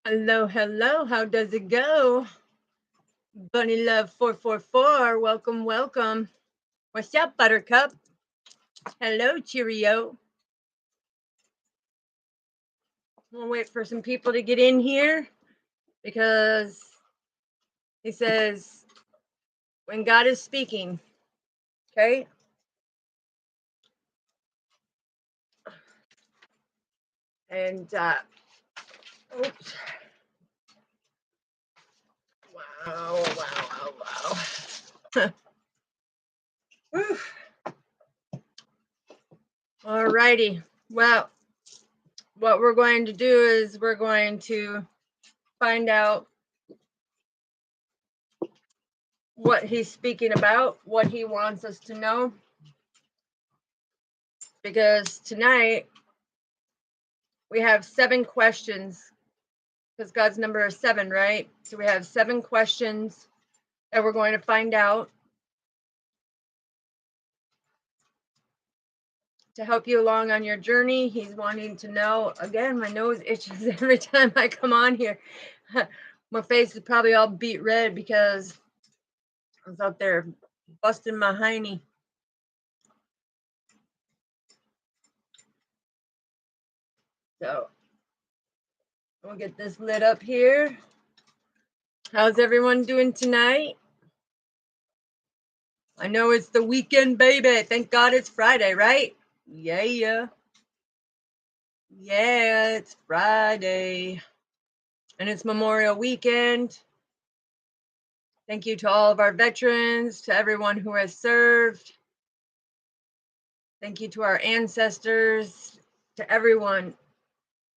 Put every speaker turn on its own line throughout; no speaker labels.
Hello, hello. How does it go? Bunny Love 444. Welcome, welcome. What's up, Buttercup? Hello, Cheerio. We'll wait for some people to get in here because he says when God is speaking, okay? And, oops. Wow. All righty. Well, what we're going to do is we're going to find out what he's speaking about, what he wants us to know. Because tonight we have 7 questions, because God's number is 7, right? So we have 7 questions that we're going to find out to help you along on your journey. He's wanting to know, again, my nose itches every time I come on here. My face is probably all beet red because I was out there busting my hiney. So we'll get this lit up here. How's everyone doing tonight? I know it's the weekend, baby. Thank God it's Friday, right? Yeah. Yeah, it's Friday. And it's Memorial Weekend. Thank you to all of our veterans, to everyone who has served. Thank you to our ancestors, to everyone.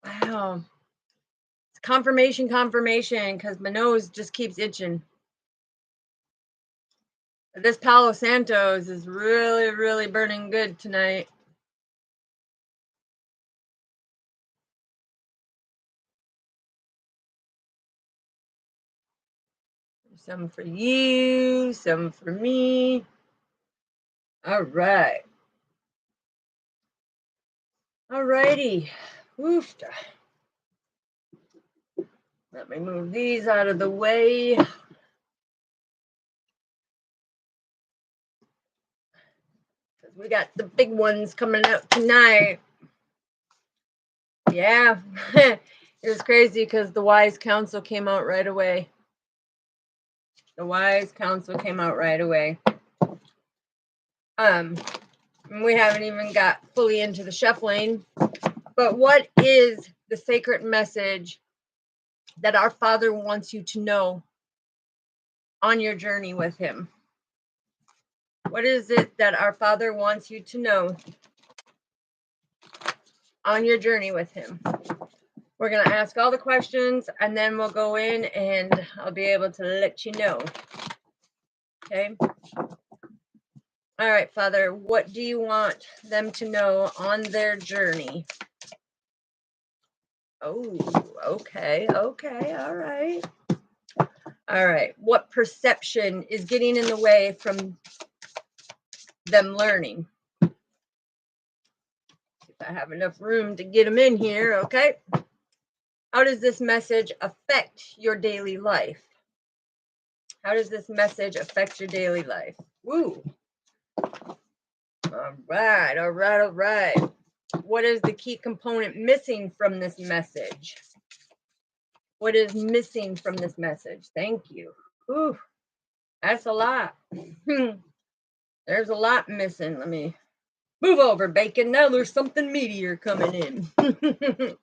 Wow. It's confirmation, because my nose just keeps itching. This Palo Santos is really, really burning good tonight. Some for you, some for me. All right. All righty. Oof. Let me move these out of the way. We got the big ones coming out tonight. Yeah. It was crazy because the wise counsel came out right away. The wise counsel came out right away. We haven't even got fully into the shuffling. But what is the sacred message that our Father wants you to know on your journey with Him? What is it that our Father wants you to know on your journey with Him? We're going to ask all the questions, and then we'll go in, and I'll be able to let you know. Okay? All right, Father, what do you want them to know on their journey? Oh, okay, all right. All right, what perception is getting in the way from them learning? If I have enough room to get them in here, okay? How does this message affect your daily life? How does this message affect your daily life? Woo! All right. What is the key component missing from this message? What is missing from this message? Thank you. Ooh, that's a lot. There's a lot missing. Let me move over, Bacon. Now there's something meatier coming in.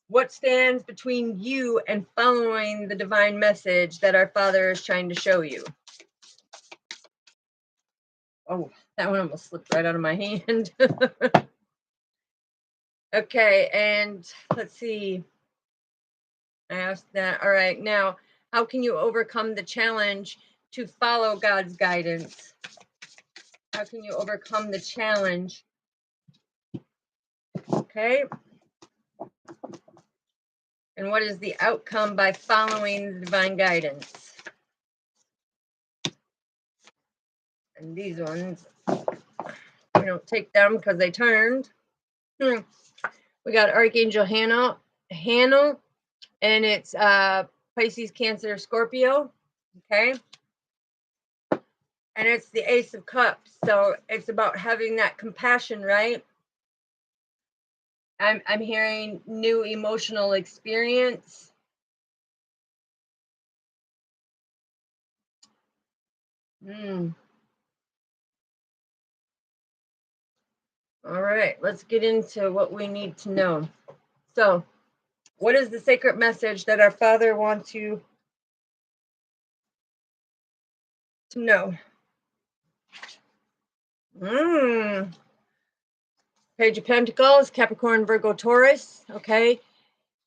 What stands between you and following the divine message that our Father is trying to show you? Oh, that one almost slipped right out of my hand. Okay, and let's see. I asked that. All right, now, how can you overcome the challenge to follow God's guidance? How can you overcome the challenge? Okay. And what is the outcome by following the divine guidance? And these ones, we don't take them because they turned. We got Archangel Hannah, and it's Pisces, Cancer, Scorpio. Okay. And it's the Ace of Cups. So it's about having that compassion, right? I'm hearing new emotional experience. All right, let's get into what we need to know. So, what is the sacred message that our Father wants you to know? Page of Pentacles, Capricorn, Virgo, Taurus. Okay.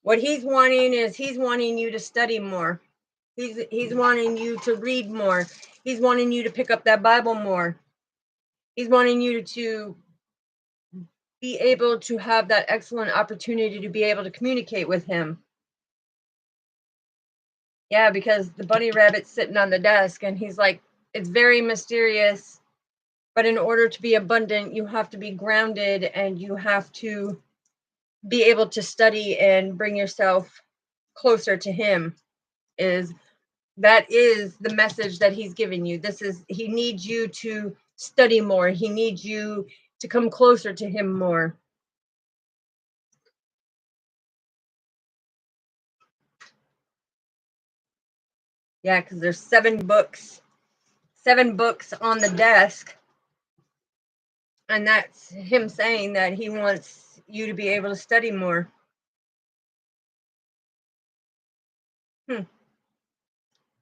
What he's wanting is he's wanting you to study more. He's wanting you to read more. He's wanting you to pick up that Bible more. He's wanting you to be able to have that excellent opportunity to be able to communicate with him. Yeah, because the bunny rabbit's sitting on the desk and he's like, it's very mysterious, but in order to be abundant, you have to be grounded and you have to be able to study and bring yourself closer to him. That is the message that he's giving you. He needs you to study more. He needs you to come closer to him more. Yeah, because there's 7 books on the desk. And that's him saying that he wants you to be able to study more.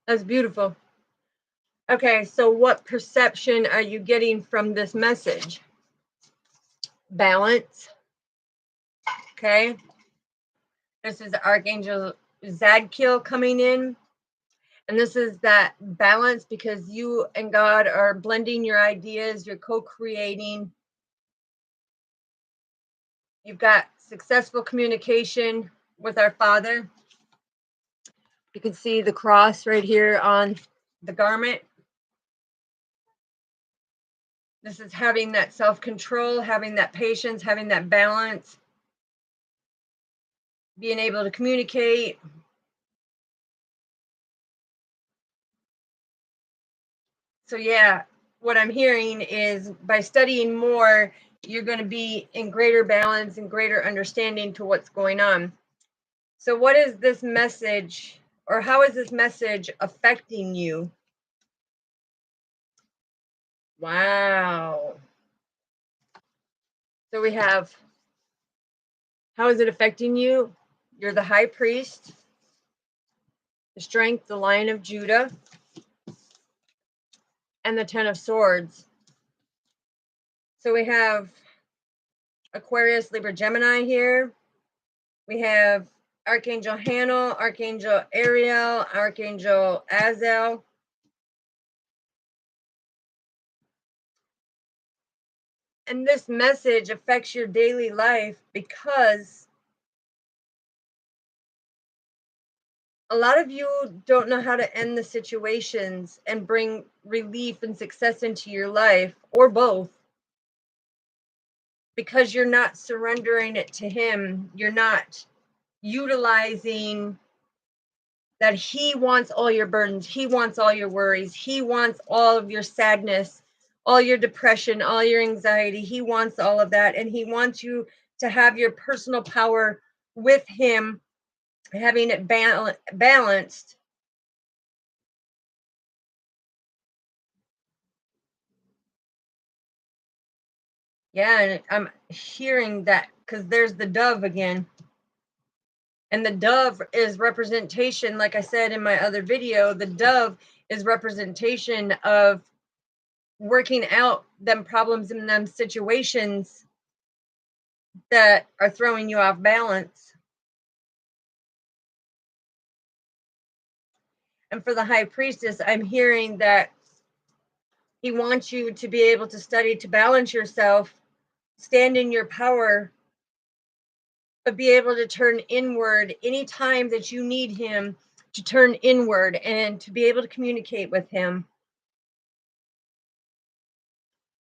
That's beautiful. Okay, so what perception are you getting from this message? Balance. Okay. This is Archangel Zadkiel coming in. And this is that balance because you and God are blending your ideas, you're co-creating. You've got successful communication with our Father. You can see the cross right here on the garment. This is having that self-control, having that patience, having that balance, being able to communicate. So yeah, what I'm hearing is by studying more, you're going to be in greater balance and greater understanding to what's going on. So what is this message, or how is this message affecting you? Wow. So we have, how is it affecting you? You're the high priest, the strength, the Lion of Judah, and the 10 of Swords. So we have Aquarius, Libra, Gemini here. We have Archangel Hanel, Archangel Ariel, Archangel Azazel. And this message affects your daily life because a lot of you don't know how to end the situations and bring relief and success into your life, or both, because you're not surrendering it to him. You're not utilizing that he wants all your burdens. He wants all your worries. He wants all of your sadness, all your depression, all your anxiety. He wants all of that. And he wants you to have your personal power with him, having it balanced. Yeah, and I'm hearing that because there's the dove again. And the dove is representation, like I said in my other video, the dove is representation of working out them problems in them situations that are throwing you off balance. And for the high priestess, I'm hearing that he wants you to be able to study to balance yourself, stand in your power, but be able to turn inward anytime that you need him to turn inward and to be able to communicate with him.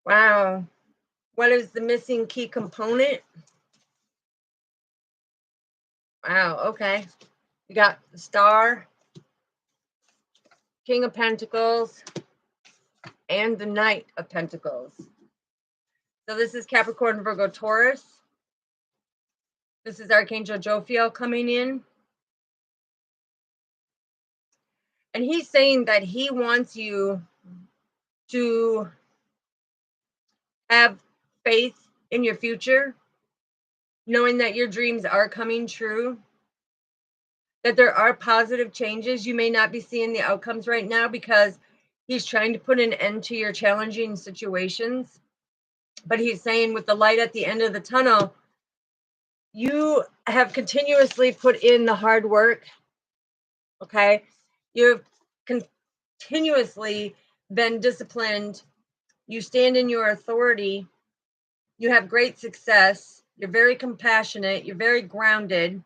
Wow. What is the missing key component? Wow, okay. You got the Star, King of Pentacles, and the Knight of Pentacles. So this is Capricorn, Virgo, Taurus. This is Archangel Jophiel coming in. And he's saying that he wants you to have faith in your future, knowing that your dreams are coming true, that there are positive changes. You may not be seeing the outcomes right now because he's trying to put an end to your challenging situations. But he's saying with the light at the end of the tunnel, you have continuously put in the hard work, okay? You've continuously been disciplined. You stand in your authority. You have great success. You're very compassionate. You're very grounded.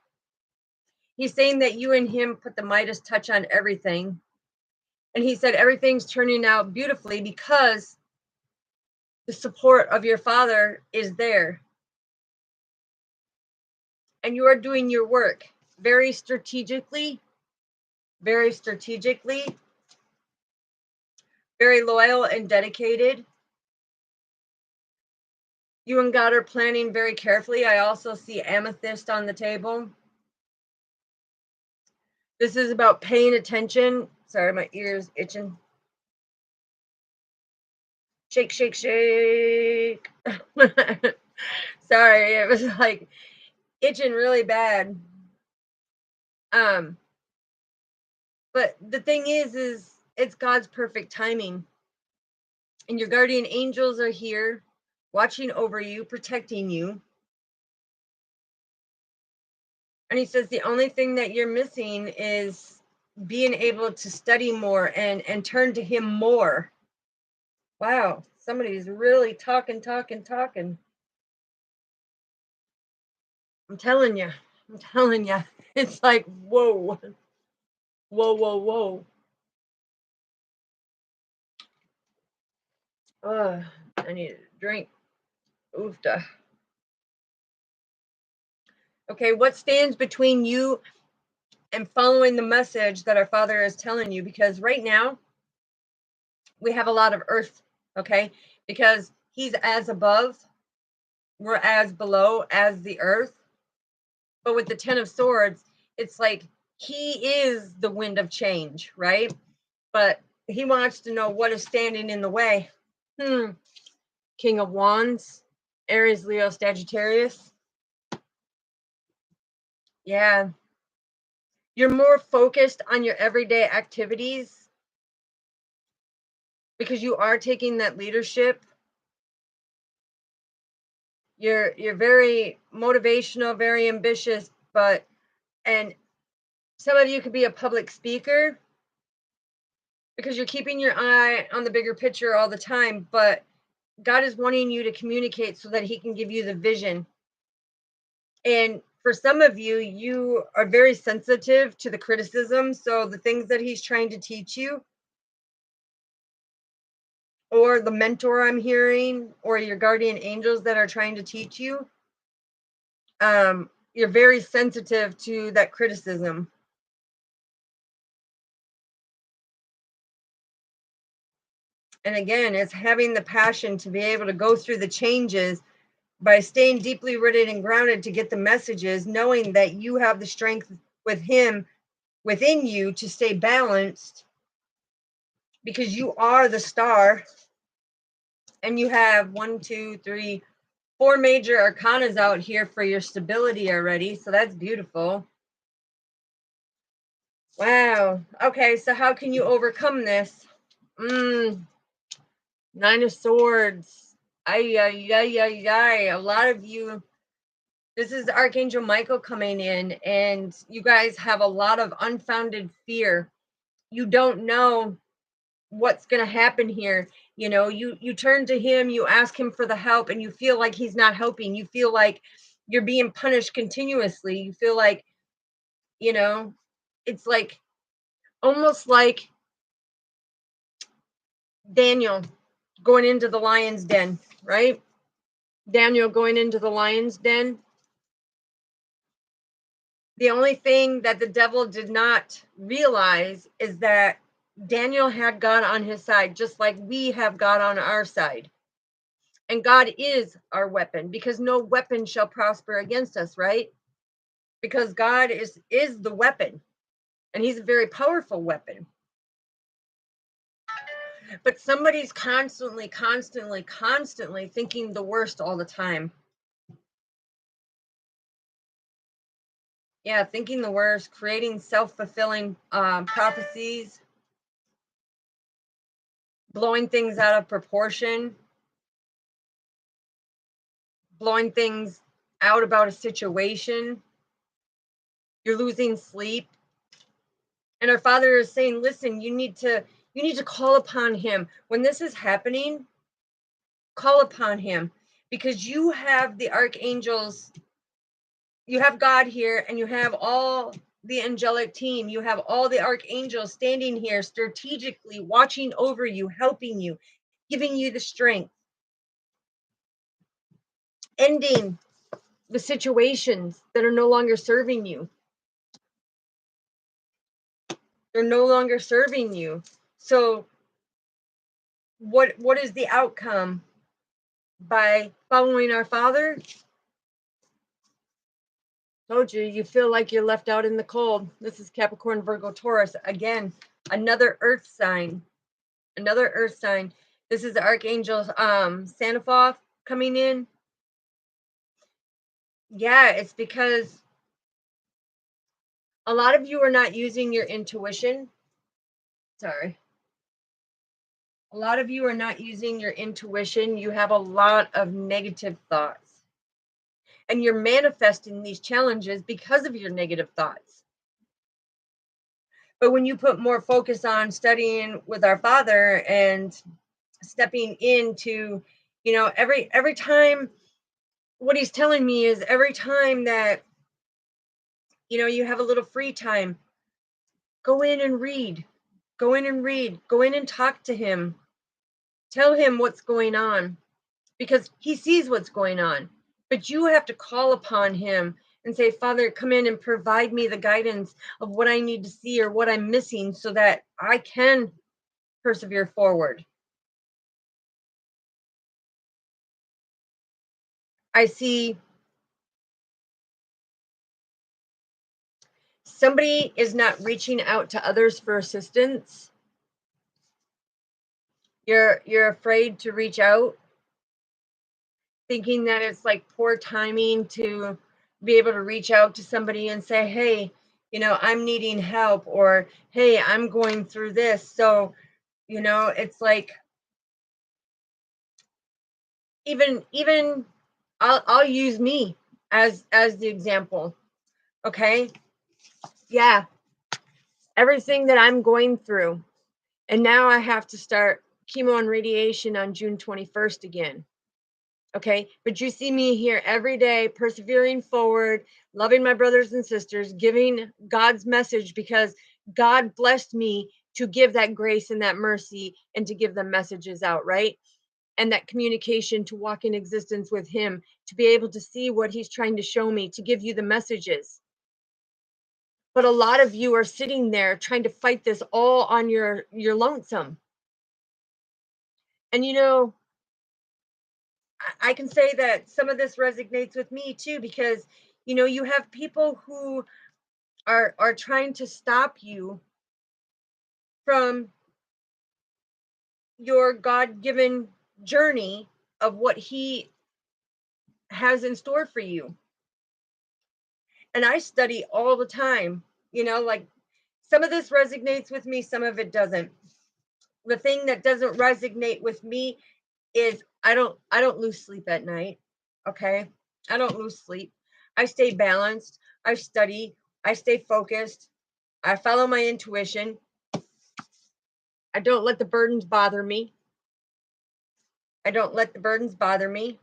He's saying that you and him put the Midas touch on everything. And he said everything's turning out beautifully because the support of your father is there. And you are doing your work very strategically, very loyal and dedicated. You and God are planning very carefully. I also see amethyst on the table. This is about paying attention. Sorry, my ear's itching. Shake, shake, shake. Sorry, it was like itching really bad. But the thing is it's God's perfect timing. And your guardian angels are here watching over you, protecting you. And he says the only thing that you're missing is being able to study more and turn to him more. Wow, somebody's really talking. I'm telling you. It's like, whoa. I need a drink. Oofda. Okay, what stands between you and following the message that our Father is telling you? Because right now, we have a lot of earth, okay? Because he's as above, we're as below as the earth. But with the 10 of Swords, it's like he is the wind of change, right? But he wants to know what is standing in the way. King of Wands, Aries, Leo, Sagittarius. Yeah. You're more focused on your everyday activities because you are taking that leadership. You're very motivational, very ambitious, and some of you could be a public speaker because you're keeping your eye on the bigger picture all the time, but God is wanting you to communicate so that he can give you the vision. And for some of you, you are very sensitive to the criticism. So the things that he's trying to teach you, or the mentor I'm hearing, or your guardian angels that are trying to teach you, you're very sensitive to that criticism. And again, it's having the passion to be able to go through the changes by staying deeply rooted and grounded to get the messages, knowing that you have the strength with him within you to stay balanced because you are the star. And you have 1, 2, 3, 4 major arcanas out here for your stability already. So that's beautiful. Wow. Okay, so how can you overcome this? 9 of Swords. A lot of you, this is Archangel Michael coming in, and you guys have a lot of unfounded fear. You don't know what's going to happen here. You know, you turn to him, you ask him for the help, and you feel like he's not helping. You feel like you're being punished continuously. You feel like, you know, it's like almost like Daniel going into the lion's den, right? Daniel going into the lion's den. The only thing that the devil did not realize is that Daniel had God on his side, just like we have God on our side. And God is our weapon, because no weapon shall prosper against us, right? Because God is the weapon, and he's a very powerful weapon. But somebody's constantly thinking the worst all the time. Yeah, thinking the worst, creating self-fulfilling prophecies, blowing things out of proportion, blowing things out about a situation. You're losing sleep. And our Father is saying, listen, you need to call upon him. When this is happening, call upon him, because you have the archangels, you have God here, and you have all the angelic team. You have all the archangels standing here strategically watching over you, helping you, giving you the strength, ending the situations that are no longer serving you. They're no longer serving you. So what is the outcome by following our Father? Told you, you feel like you're left out in the cold. This is Capricorn, Virgo, Taurus. Again, another earth sign. Another earth sign. This is the Archangel Sanafoth coming in. Yeah, it's because a lot of you are not using your intuition. Sorry. A lot of you are not using your intuition. You have a lot of negative thoughts. And you're manifesting these challenges because of your negative thoughts. But when you put more focus on studying with our Father and stepping into, every time, what he's telling me is every time that, you have a little free time, go in and read, go in and talk to him, tell him what's going on, because he sees what's going on. But you have to call upon him and say, Father, come in and provide me the guidance of what I need to see or what I'm missing so that I can persevere forward. I see somebody is not reaching out to others for assistance. You're afraid to reach out, thinking that it's like poor timing to be able to reach out to somebody and say, hey, I'm needing help, or hey, I'm going through this. So, it's like, even I'll use me as the example. Okay. Yeah. Everything that I'm going through. And now I have to start chemo and radiation on June 21st again. Okay. But you see me here every day, persevering forward, loving my brothers and sisters, giving God's message, because God blessed me to give that grace and that mercy and to give them messages out, right? And that communication, to walk in existence with him, to be able to see what he's trying to show me, to give you the messages. But a lot of you are sitting there trying to fight this all on your lonesome. And I can say that some of this resonates with me too, because you have people who are trying to stop you from your God-given journey of what he has in store for you. And I study all the time, like some of this resonates with me, some of it doesn't. The thing that doesn't resonate with me is I don't lose sleep at night. Okay. I don't lose sleep. I stay balanced. I study. I stay focused. I follow my intuition. I don't let the burdens bother me. I don't let the burdens bother me.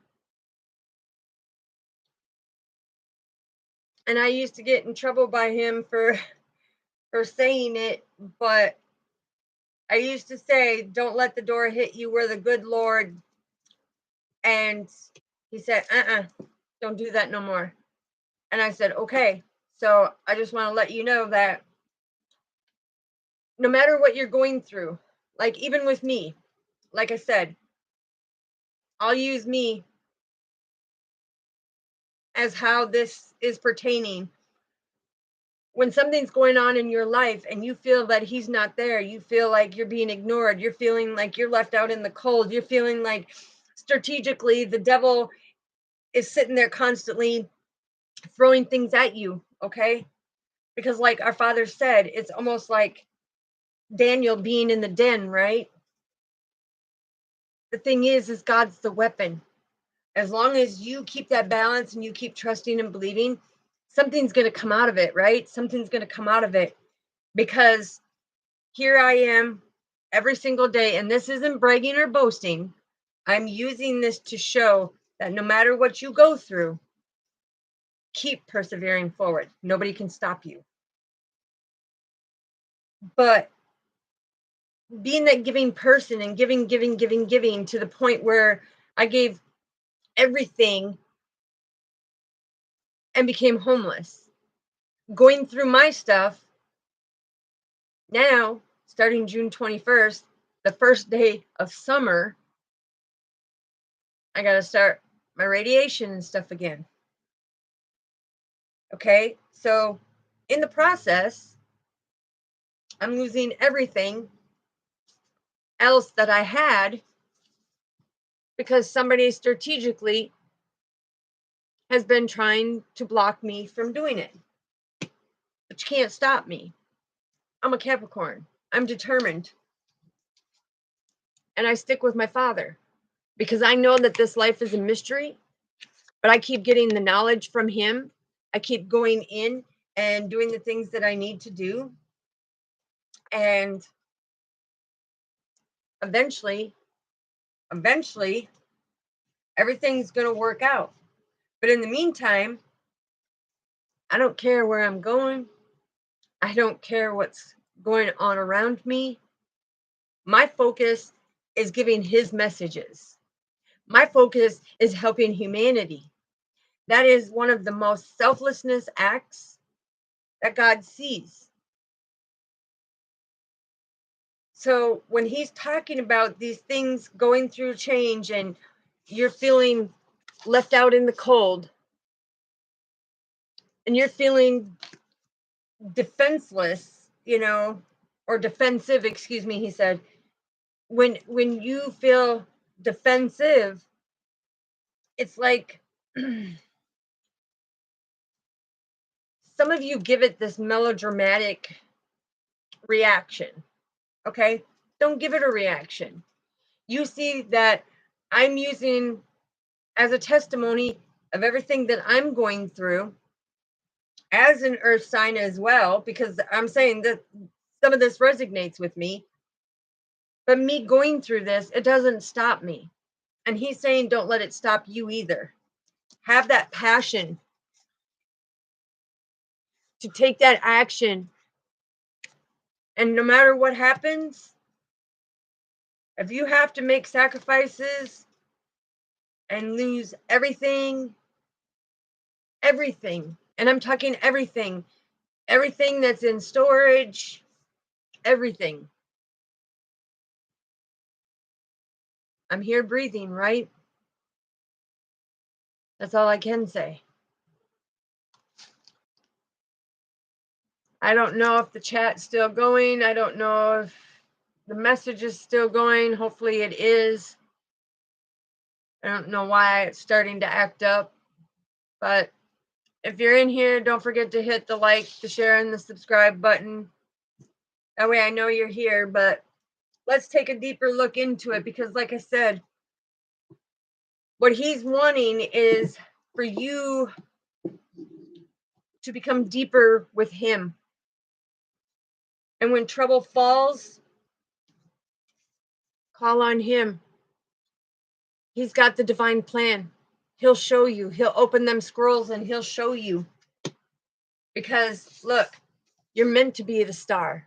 And I used to get in trouble by him for saying it, but I used to say, don't let the door hit you where the good Lord. And he said, don't do that no more. And I said, okay. So I just want to let you know that no matter what you're going through, like even with me, like I said, I'll use me as how this is pertaining. When something's going on in your life and you feel that he's not there, you feel like you're being ignored, you're feeling like you're left out in the cold, you're feeling like strategically the devil is sitting there constantly throwing things at you, okay? Because like our father said, it's almost like Daniel being in the den, right? The thing is God's the weapon. As long as you keep that balance and you keep trusting and believing, something's going to come out of it, right? Something's going to come out of it, because here I am every single day, and this isn't bragging or boasting. I'm using this to show that no matter what you go through, keep persevering forward. Nobody can stop you. But being that giving person and giving to the point where I gave everything and became homeless, going through my stuff now, starting June 21st, the first day of summer, I got to start my radiation and stuff again. Okay, so in the process, I'm losing everything else that I had because somebody strategically has been trying to block me from doing it. But you can't stop me. I'm a Capricorn. I'm determined. And I stick with my father because I know that this life is a mystery, but I keep getting the knowledge from him. I keep going in and doing the things that I need to do. And eventually, everything's going to work out. But in the meantime, I don't care where I'm going. I don't care what's going on around me. My focus is giving his messages. My focus is helping humanity. That is one of the most selflessness acts that God sees. So when he's talking about these things going through change and you're feeling left out in the cold and you're feeling defenseless, or defensive, excuse me, he said, when you feel defensive, it's like some of you give it this melodramatic reaction. Okay, don't give it a reaction. You see that I'm using as a testimony of everything that I'm going through as an earth sign as well, because I'm saying that some of this resonates with me. But me going through this, it doesn't stop me. And he's saying, don't let it stop you either. Have that passion to take that action. And no matter what happens, if you have to make sacrifices and lose everything, and I'm talking everything that's in storage, everything. I'm here breathing, right? That's all I can say. I don't know if the chat's still going. I don't know if the message is still going. Hopefully it is. I don't know why it's starting to act up. But if you're in here, don't forget to hit the like, the share, and the subscribe button. That way I know you're here. But let's take a deeper look into it, because like I said, what he's wanting is for you to become deeper with him. And when trouble falls, call on him. He's got the divine plan. He'll show you. He'll open them scrolls and he'll show you. Because look, you're meant to be the star.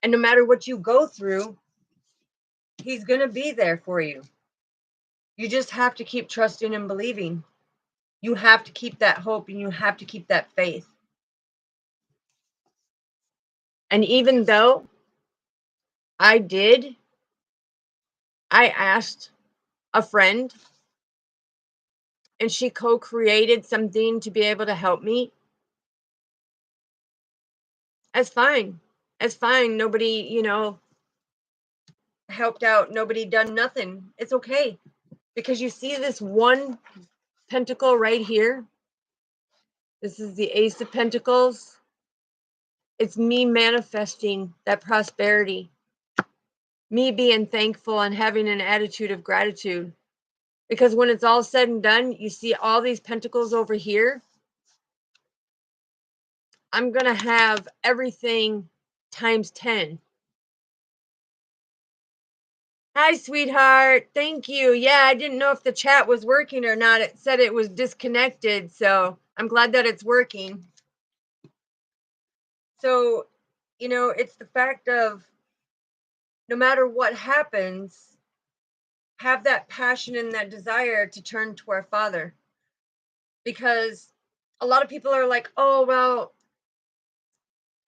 And no matter what you go through, he's going to be there for you. You just have to keep trusting and believing. You have to keep that hope and you have to keep that faith. And even though I asked a friend and she co-created something to be able to help me. That's fine. That's fine. Nobody, helped out. Nobody done nothing. It's okay. Because you see this one pentacle right here. This is the Ace of Pentacles. It's me manifesting that prosperity. Me being thankful and having an attitude of gratitude. Because when it's all said and done, you see all these pentacles over here. I'm going to have everything times 10. Hi, sweetheart. Thank you. Yeah, I didn't know if the chat was working or not. It said it was disconnected, so I'm glad that it's working. So, it's the fact of no matter what happens, have that passion and that desire to turn to our Father. Because a lot of people are like, oh, well,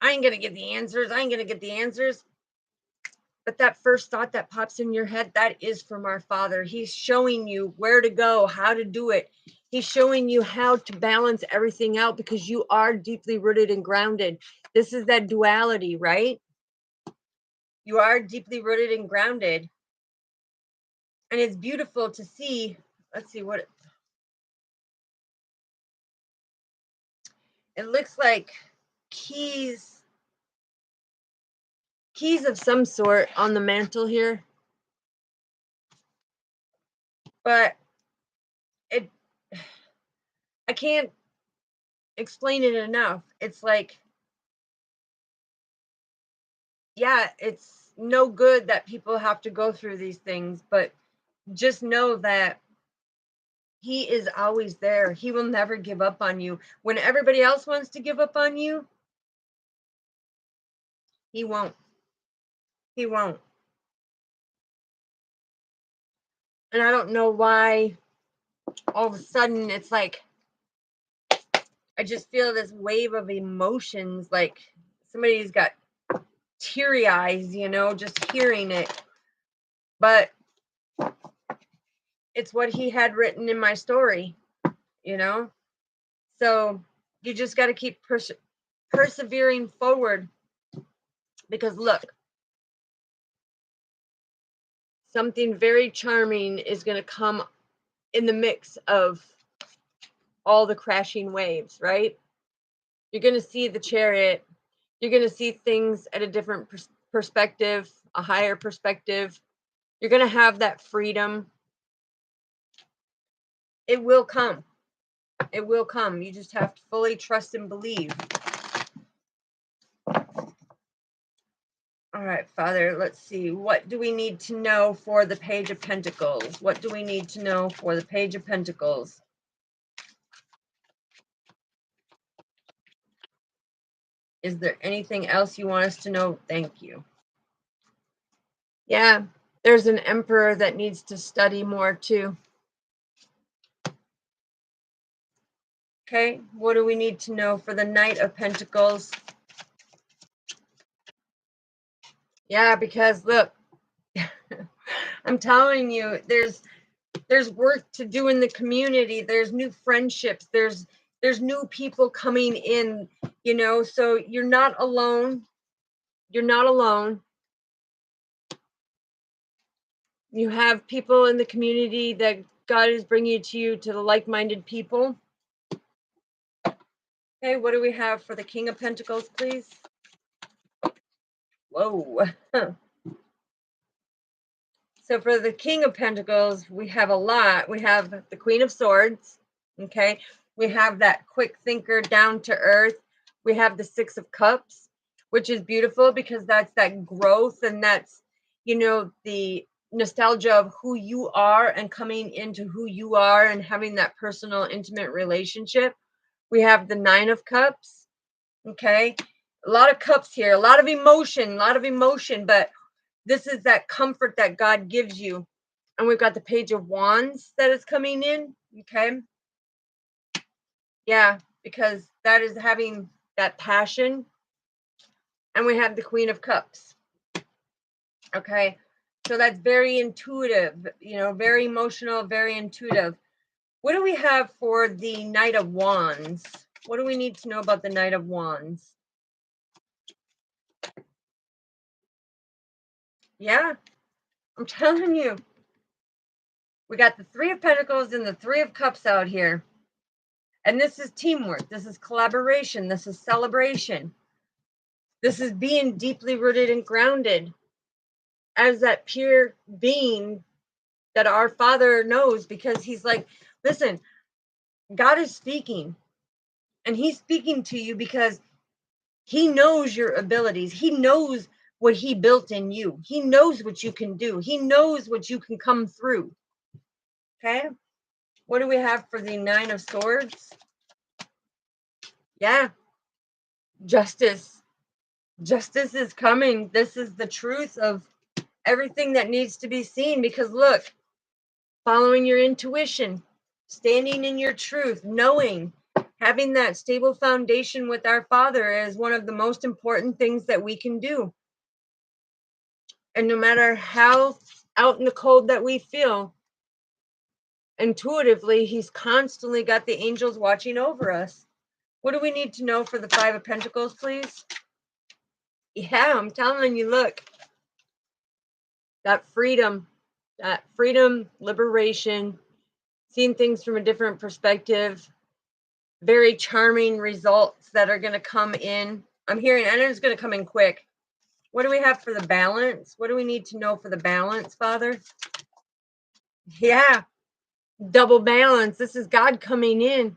I ain't going to get the answers. I ain't going to get the answers. But that first thought that pops in your head, that is from our Father. He's showing you where to go, how to do it. He's showing you how to balance everything out because you are deeply rooted and grounded. This is that duality, right? You are deeply rooted and grounded. And it's beautiful to see. Let's see what it looks like. Keys of some sort on the mantle here. But I can't explain it enough. It's like, yeah, it's no good that people have to go through these things, but just know that he is always there. He will never give up on you. When everybody else wants to give up on you, he won't. He won't. And I don't know why all of a sudden it's like I just feel this wave of emotions, like somebody's got teary eyes, just hearing it. But it's what he had written in my story, So you just got to keep persevering forward. Because look, something very charming is going to come in the mix of all the crashing waves, right? You're going to see the Chariot. You're going to see things at a different perspective, a higher perspective. You're going to have that freedom. It will come. It will come. You just have to fully trust and believe. All right, Father, let's see. What do we need to know for the Page of Pentacles? What do we need to know for the Page of Pentacles? Is there anything else you want us to know? Thank you. Yeah, there's an Emperor that needs to study more too. Okay, what do we need to know for the Knight of Pentacles? Yeah, because look, I'm telling you, there's work to do in the community. There's new friendships. There's new people coming in, so you're not alone. You're not alone. You have people in the community that God is bringing to you, to the like-minded people. Okay, what do we have for the King of Pentacles, please? Whoa. So for the King of Pentacles, we have a lot. We have the Queen of Swords, okay? We have that quick thinker, down to earth. We have the Six of Cups, which is beautiful because that's that growth and that's, the nostalgia of who you are and coming into who you are and having that personal, intimate relationship. We have the Nine of Cups, okay? A lot of cups here, a lot of emotion, but this is that comfort that God gives you. And we've got the Page of Wands that is coming in, okay? Yeah, because that is having that passion. And we have the Queen of Cups. Okay. So that's very intuitive, very emotional, very intuitive. What do we have for the Knight of Wands? What do we need to know about the Knight of Wands? Yeah, I'm telling you. We got the Three of Pentacles and the Three of Cups out here. And this is teamwork. This is collaboration. This is celebration. This is being deeply rooted and grounded as that pure being that our Father knows, because he's like, listen, God is speaking, and he's speaking to you because he knows your abilities. He knows what he built in you. He knows what you can do. He knows what you can come through. Okay. What do we have for the Nine of Swords? Yeah. Justice. Justice is coming. This is the truth of everything that needs to be seen, because look, following your intuition, standing in your truth, knowing, having that stable foundation with our Father is one of the most important things that we can do. And no matter how out in the cold that we feel, intuitively, he's constantly got the angels watching over us. What do we need to know for the Five of Pentacles, please? Yeah, I'm telling you, look, that freedom, liberation, seeing things from a different perspective, very charming results that are going to come in. I'm hearing, and it's going to come in quick. What do we have for the balance? What do we need to know for the balance, Father? Yeah, double balance. This is God coming in.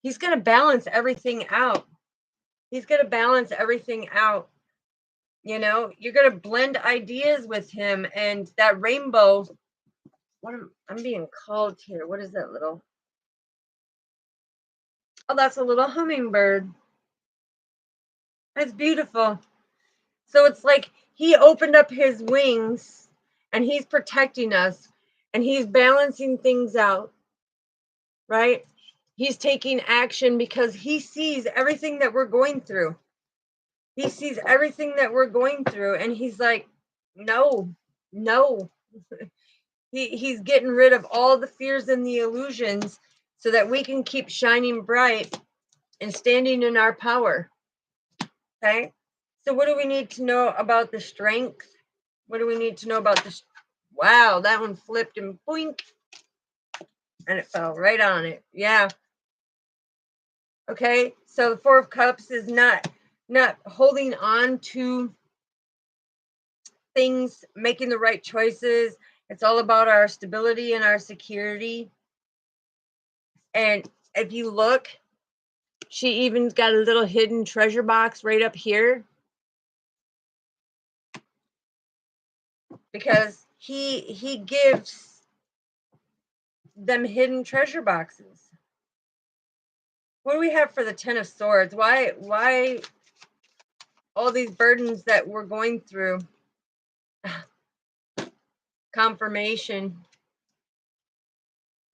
He's going to balance everything out. He's going to balance everything out. You're going to blend ideas with him, and that rainbow. I'm being called here. What is that little? Oh, that's a little hummingbird. That's beautiful. So it's like he opened up his wings and he's protecting us and he's balancing things out, right? He's taking action because he sees everything that we're going through. He sees everything that we're going through, and he's like, no. He's getting rid of all the fears and the illusions so that we can keep shining bright and standing in our power. Okay? So what do we need to know about the Strength? What do we need to know about this? Wow, that one flipped and boink, and it fell right on it. Yeah. Okay, so the Four of Cups is not holding on to things, making the right choices. It's all about our stability and our security. And if you look, she even's got a little hidden treasure box right up here, because he gives them hidden treasure boxes. What do we have for the Ten of Swords? Why all these burdens that we're going through? Confirmation.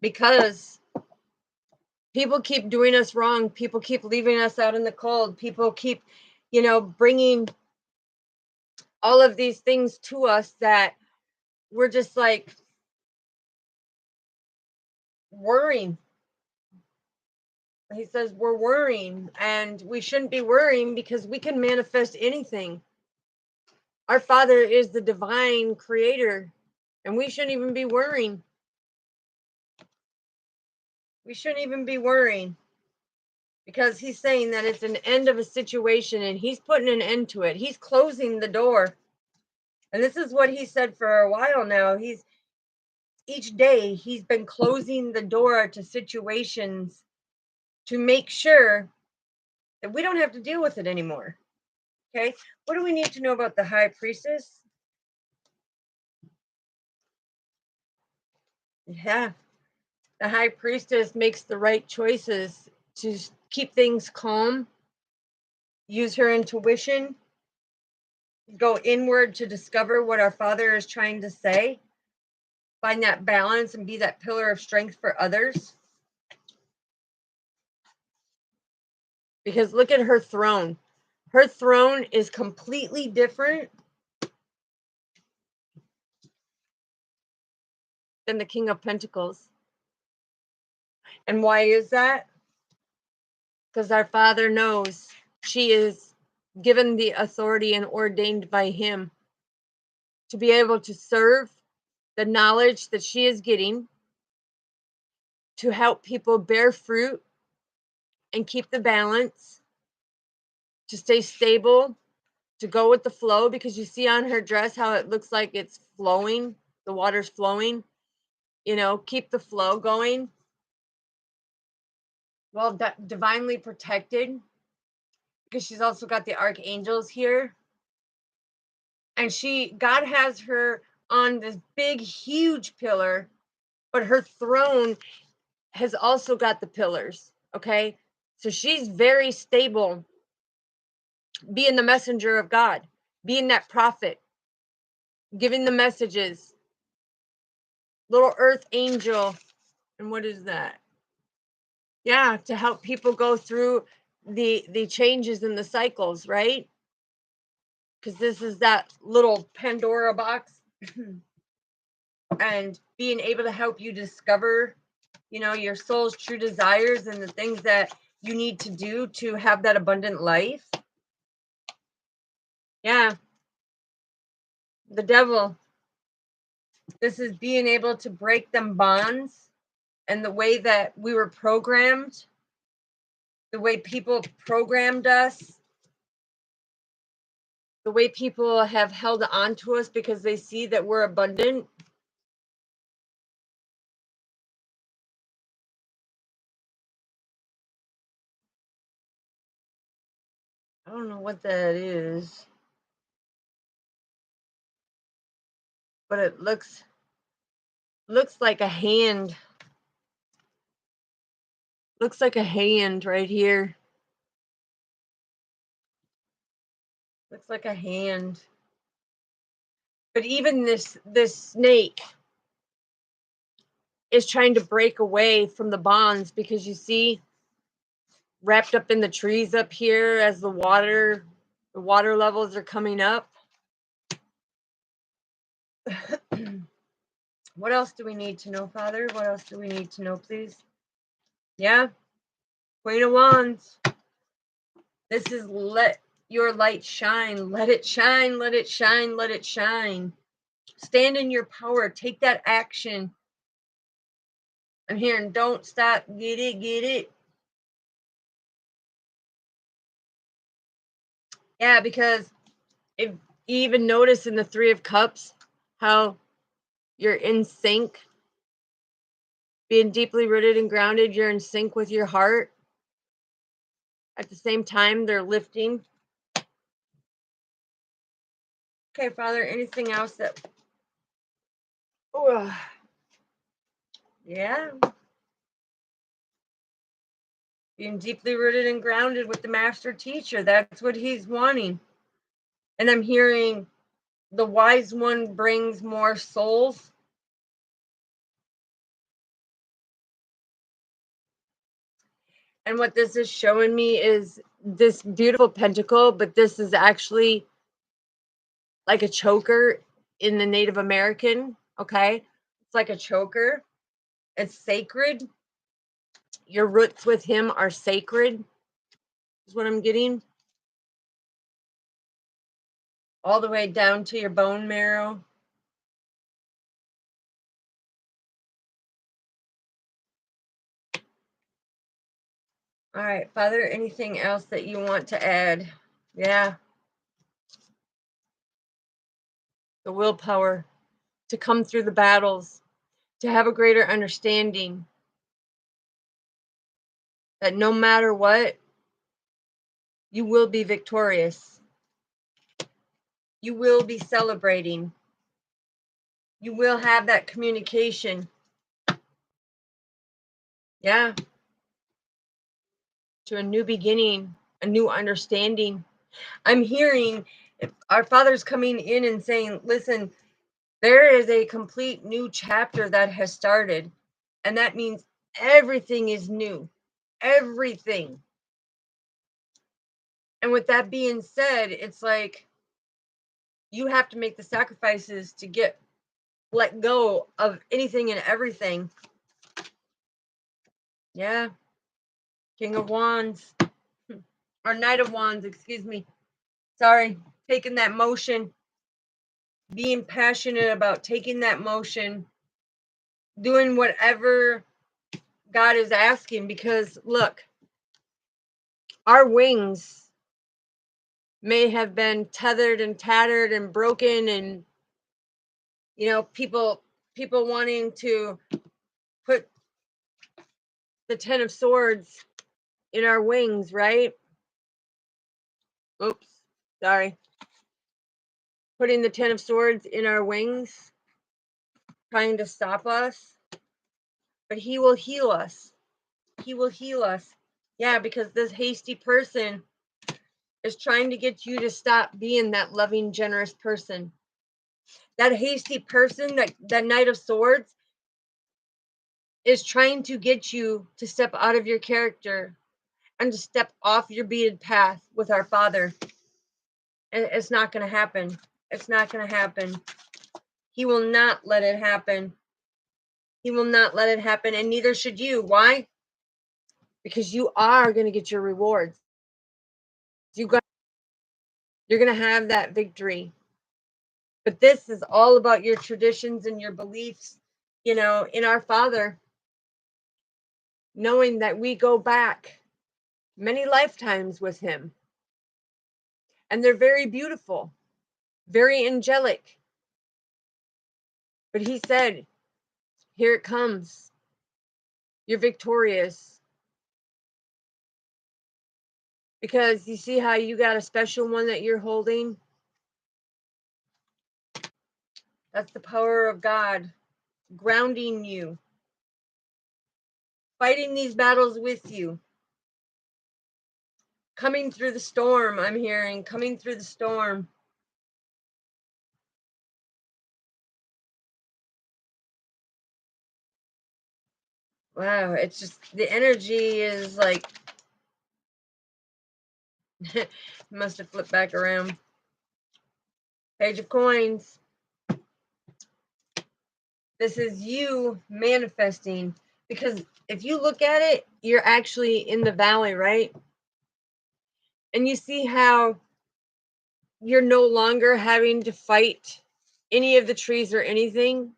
Because people keep doing us wrong. People keep leaving us out in the cold. People keep, bringing all of these things to us that we're just like worrying. He says we're worrying, and we shouldn't be worrying because we can manifest anything. Our Father is the divine creator, and we shouldn't even be worrying. We shouldn't even be worrying, because he's saying that it's an end of a situation and he's putting an end to it. He's closing the door. And this is what he said for a while now. Each day he's been closing the door to situations to make sure that we don't have to deal with it anymore. Okay. What do we need to know about the High Priestess? Yeah. The High Priestess makes the right choices to keep things calm, use her intuition, go inward to discover what our Father is trying to say, find that balance and be that pillar of strength for others. Because look at her throne. Her throne is completely different than the King of Pentacles. And why is that? Because our Father knows she is given the authority and ordained by him to be able to serve the knowledge that she is getting, to help people bear fruit and keep the balance, to stay stable, to go with the flow. Because you see on her dress how it looks like it's flowing, the water's flowing, keep the flow going. Well, divinely protected, because she's also got the archangels here. And God has her on this big, huge pillar, but her throne has also got the pillars. Okay. So she's very stable, being the messenger of God, being that prophet, giving the messages, little earth angel. And what is that? Yeah, to help people go through the changes in the cycles, right? Because this is that little Pandora box. And being able to help you discover, your soul's true desires and the things that you need to do to have that abundant life. Yeah. The devil. This is being able to break them bonds and the way that we were programmed, the way people programmed us, the way people have held on to us because they see that we're abundant. I don't know what that is, but it looks like a hand. Looks like a hand right here. Looks like a hand. But even this snake is trying to break away from the bonds, because you see, wrapped up in the trees up here as the water levels are coming up. What else do we need to know, Father? What else do we need to know, please? Yeah. Queen of Wands. This is let your light shine. Let it shine, let it shine, let it shine. Stand in your power. Take that action. I'm hearing don't stop. Get it, get it. Yeah, because if you even notice in the Three of Cups how you're in sync, being deeply rooted and grounded, you're in sync with your heart. At the same time, they're lifting. Okay, Father, anything else that... Oh, yeah. Being deeply rooted and grounded with the master teacher. That's what he's wanting. And I'm hearing the wise one brings more souls. And what this is showing me is this beautiful pentacle, but this is actually like a choker in the Native American. Okay. It's like a choker. It's sacred. Your roots with him are sacred, is what I'm getting. All the way down to your bone marrow. All right, Father, anything else that you want to add? Yeah. The willpower to come through the battles, to have a greater understanding that no matter what, you will be victorious. You will be celebrating. You will have that communication. Yeah. To a new beginning, a new understanding. I'm hearing our Father's coming in and saying, listen, there is a complete new chapter that has started. And that means everything is new. Everything. And with that being said, it's like you have to make the sacrifices to let go of anything and everything. Yeah. King of Wands. Or Knight of Wands, excuse me. Sorry. Taking that motion. Being passionate about taking that motion. Doing whatever God is asking. Because look, our wings may have been tethered and tattered and broken, and people wanting to put the 10 of Swords in our wings, right? Oops, sorry. Putting the 10 of Swords in our wings, trying to stop us. But he will heal us. He will heal us. Yeah, because this hasty person is trying to get you to stop being that loving, generous person. That hasty person, that Knight of Swords, is trying to get you to step out of your character and to step off your beaten path with our Father. And it's not going to happen. It's not going to happen. He will not let it happen. He will not let it happen, and neither should you. Why? Because you are going to get your rewards. You're going to have that victory. But this is all about your traditions and your beliefs, in our Father, knowing that we go back many lifetimes with him. And they're very beautiful, very angelic. But he said, here it comes. You're victorious. Because you see how you got a special one that you're holding? That's the power of God grounding you, fighting these battles with you, coming through the storm. I'm hearing coming through the storm. Wow, it's just the energy is like must have flipped back around. Page of Coins. This is you manifesting, because if you look at it, you're actually in the valley, right? And you see how you're no longer having to fight any of the trees or anything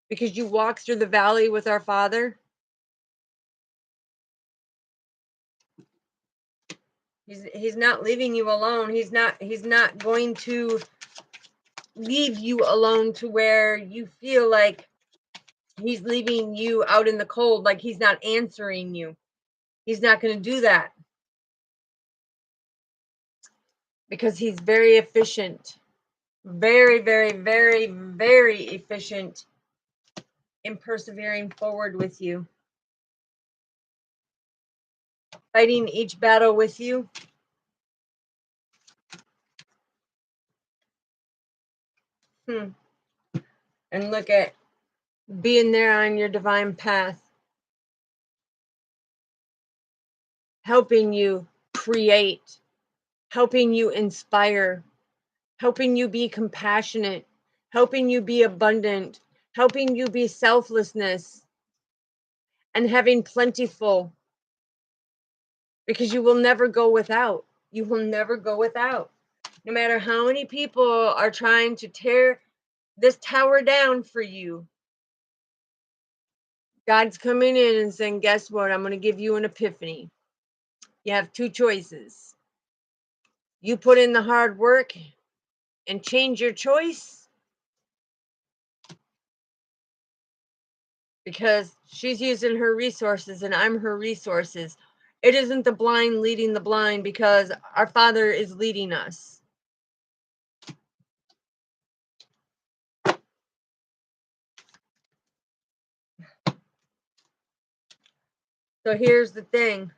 because you walk through the valley with our Father. He's not leaving you alone. He's not going to leave you alone to where you feel like he's leaving you out in the cold, like he's not answering you. He's not going to do that, because he's very efficient, very, very, very, very efficient in persevering forward with you, fighting each battle with you. And look at being there on your divine path, helping you create, helping you inspire, helping you be compassionate, helping you be abundant, helping you be selflessness, and having plentiful, because you will never go without. You will never go without. No matter how many people are trying to tear this tower down for you, God's coming in and saying, guess what? I'm going to give you an epiphany. You have two choices. You put in the hard work and change your choice, because she's using her resources and I'm her resources. It isn't the blind leading the blind, because our Father is leading us. So here's the thing.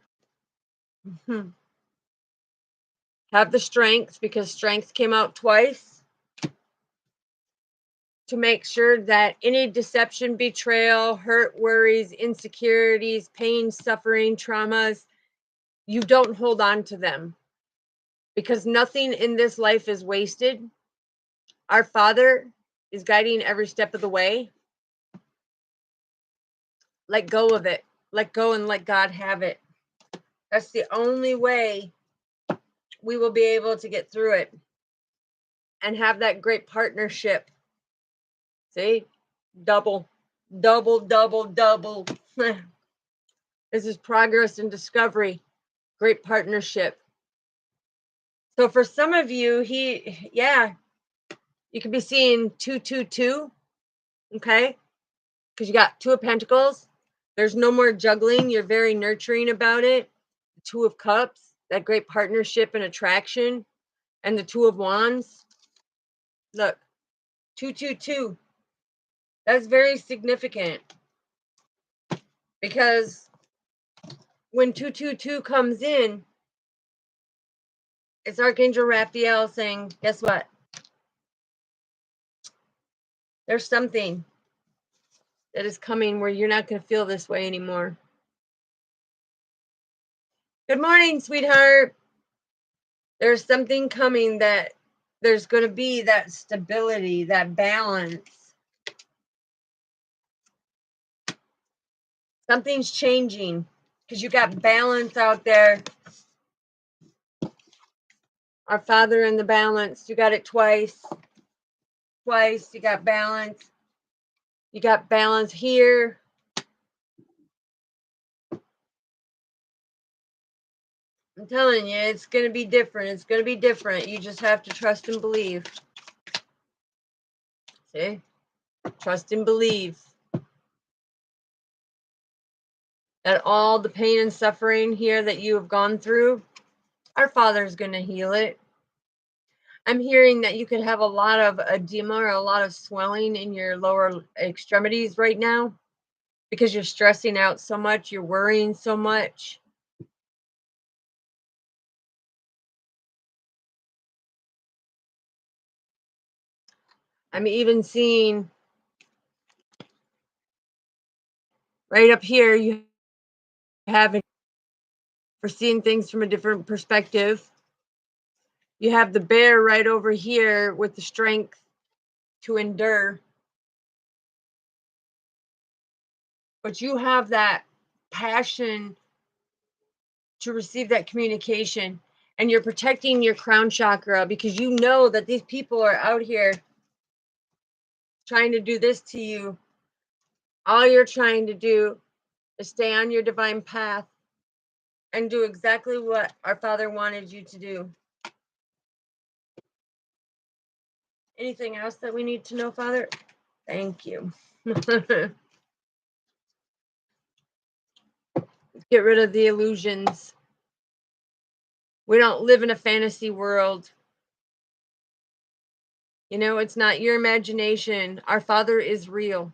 Have the strength, because strength came out twice, to make sure that any deception, betrayal, hurt, worries, insecurities, pain, suffering, traumas, you don't hold on to them. because nothing in this life is wasted. Our Father is guiding every step of the way. Let go of it. Let go and let God have it. That's the only way we will be able to get through it and have that great partnership. See? Double, double, double, double. This is progress and discovery. Great partnership. So for some of you, you could be seeing 222, okay? Because you got 2 of Pentacles. There's no more juggling. You're very nurturing about it. The 2 of Cups, that great partnership and attraction. And the 2 of Wands. Look, 222. That's very significant. Because when 222 comes in, it's Archangel Raphael saying, guess what? There's something that is coming where you're not going to feel this way anymore. Good morning, sweetheart. There's something coming that there's going to be that stability, that balance. Something's changing because you got balance out there. Our Father in the balance. You got it twice. Twice. You got balance. You got balance here. I'm telling you, it's going to be different. It's going to be different. You just have to trust and believe. See? Trust and believe that all the pain and suffering here that you have gone through, our Father's going to heal it. I'm hearing that you could have a lot of edema or a lot of swelling in your lower extremities right now because you're stressing out so much, you're worrying so much. I'm even seeing right up here, you have for seeing things from a different perspective. You have the bear right over here with the strength to endure. But you have that passion to receive that communication, and you're protecting your crown chakra because you know that these people are out here trying to do this to you. All you're trying to do is stay on your divine path and do exactly what our Father wanted you to do. Anything else that we need to know, Father? Thank you. Get rid of the illusions. We don't live in a fantasy world. You know, it's not your imagination. Our Father is real.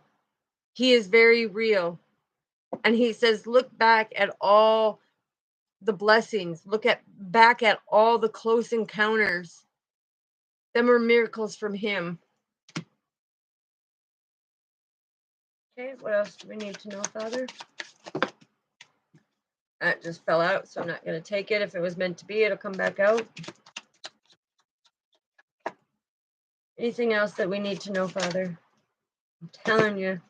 He is very real. And he says, look back at all the blessings. Look back at all the close encounters. Them are miracles from him. Okay, what else do we need to know, Father? That just fell out, so I'm not going to take it. If it was meant to be, it'll come back out. Anything else that we need to know, Father? I'm telling you.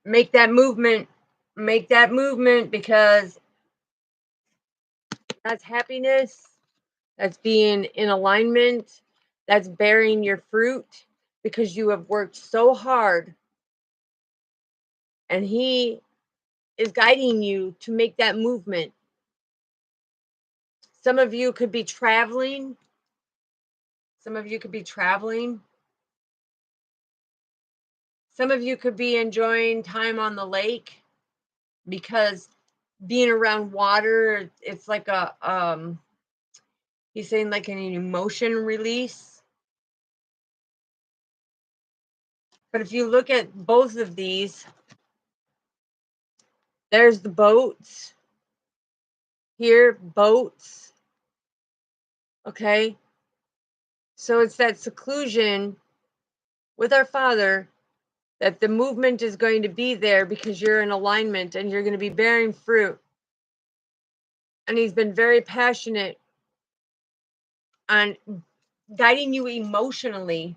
Make that movement. Make that movement, because that's happiness. That's being in alignment. That's bearing your fruit because you have worked so hard. And he is guiding you to make that movement. Some of you could be traveling. Some of you could be traveling. Some of you could be enjoying time on the lake, because being around water, it's like a, he's saying like an emotion release. But if you look at both of these, there's the boats. Here, boats. Okay. So it's that seclusion with our Father, that the movement is going to be there because you're in alignment and you're going to be bearing fruit. And he's been very passionate on guiding you emotionally.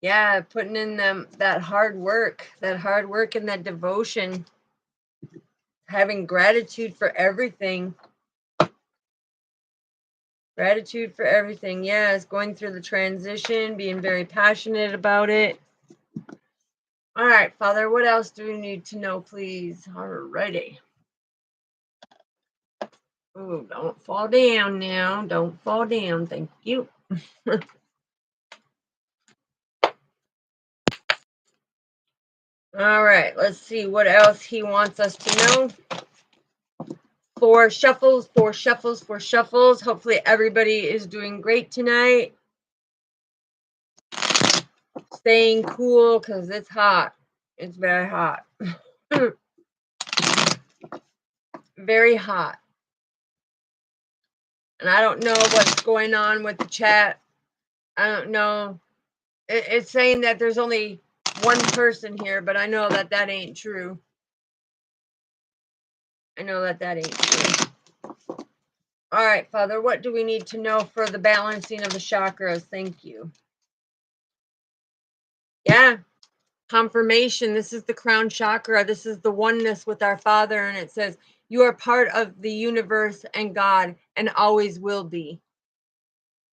Yeah, putting in that hard work and that devotion, having gratitude for everything. Gratitude for everything. Yes, going through the transition, being very passionate about it. All right, Father, what else do we need to know, please? Alrighty. Oh, don't fall down now. Don't fall down. Thank you. All right, let's see what else he wants us to know. 4 shuffles. Hopefully everybody is doing great tonight. Staying cool because it's hot. It's very hot. Very hot. And I don't know what's going on with the chat. I don't know. It's saying that there's only one person here, but I know that that ain't true. I know that that ain't true. All right, Father, what do we need to know for the balancing of the chakras? Thank you. Yeah. Confirmation. This is the crown chakra. This is the oneness with our Father. And it says, you are part of the universe and God and always will be.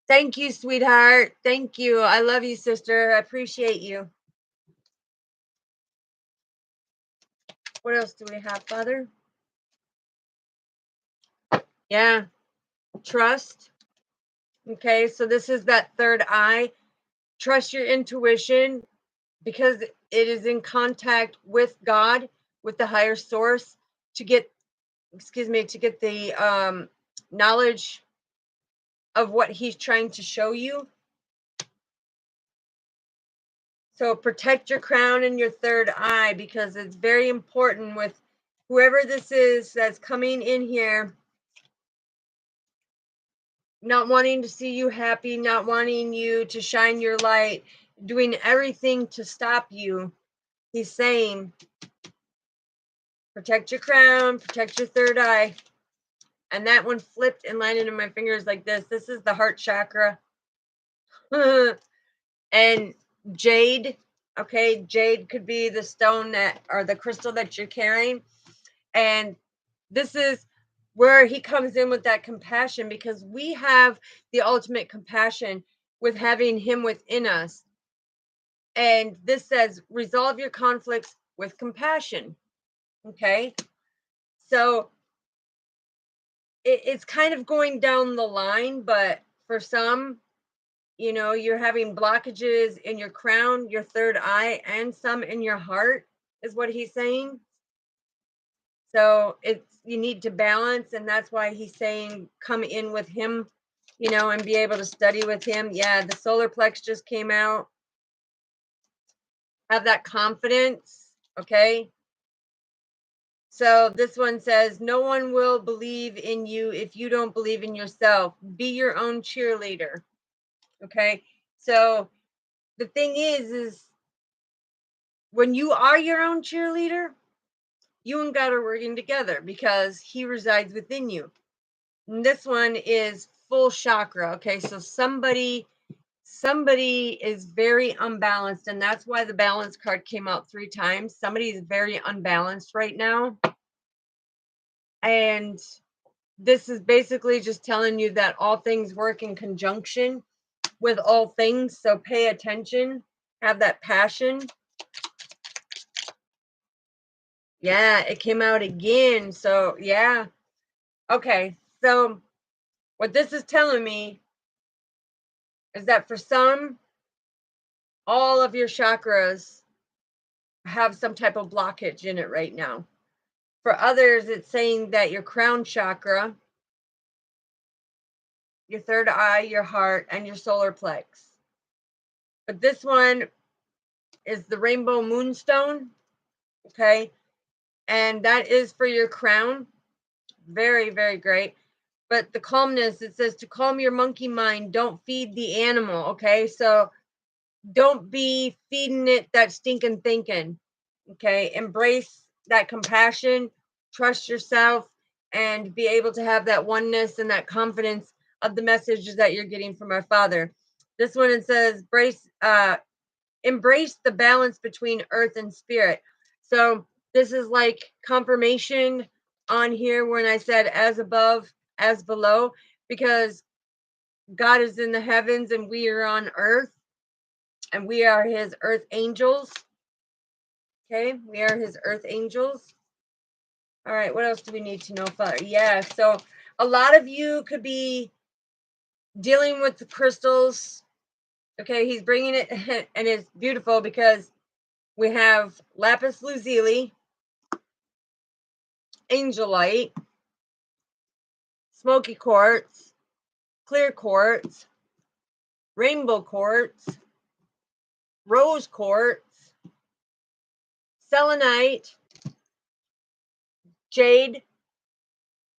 Thank you, sweetheart. Thank you. I love you, sister. I appreciate you. What else do we have, Father? Yeah. Trust. Okay, so this is that third eye. Trust your intuition because it is in contact with God, with the higher source, to get, the knowledge of what he's trying to show you. So protect your crown and your third eye because it's very important with whoever this is that's coming in here, not wanting to see you happy, not wanting you to shine your light, doing everything to stop you. He's saying, protect your crown, protect your third eye. And that one flipped and landed in my fingers like this. This is the heart chakra. And jade, okay, jade could be the stone that, or the crystal that you're carrying. And this is where he comes in with that compassion, because we have the ultimate compassion with having him within us. And this says, resolve your conflicts with compassion. Okay. So it's kind of going down the line, but for some, you're having blockages in your crown, your third eye, and some in your heart, is what he's saying. So you need to balance, and that's why he's saying come in with him, and be able to study with him. Yeah, the solar plex just came out. Have that confidence, okay? So this one says, no one will believe in you if you don't believe in yourself. Be your own cheerleader. Okay. So the thing is when you are your own cheerleader, you and God are working together because he resides within you. And this one is full chakra. Okay. So somebody is very unbalanced, and that's why the balance card came out 3 times. Somebody is very unbalanced right now. And this is basically just telling you that all things work in conjunction with all things. So pay attention, have that passion. Yeah, it came out again. So yeah. Okay. So what this is telling me is that for some, all of your chakras have some type of blockage in it right now. For others, it's saying that your crown chakra, your third eye, your heart, and your solar plex. But this one is the rainbow moonstone. Okay. And that is for your crown. Very, very great. But the calmness, it says to calm your monkey mind, don't feed the animal. Okay. So Don't be feeding it that stinking thinking. Okay. Embrace that compassion, trust yourself, and be able to have that oneness and that confidence of the messages that you're getting from our Father. This one, it says, embrace the balance between earth and spirit. So this is like confirmation on here when I said as above, as below, because God is in the heavens and we are on earth, and we are his earth angels. Okay, we are his earth angels. All right, what else do we need to know, Father? Yeah, so a lot of you could be dealing with the crystals. Okay, he's bringing it, and it's beautiful because we have lapis lazuli, angelite, smoky quartz, clear quartz, rainbow quartz, rose quartz, selenite, jade,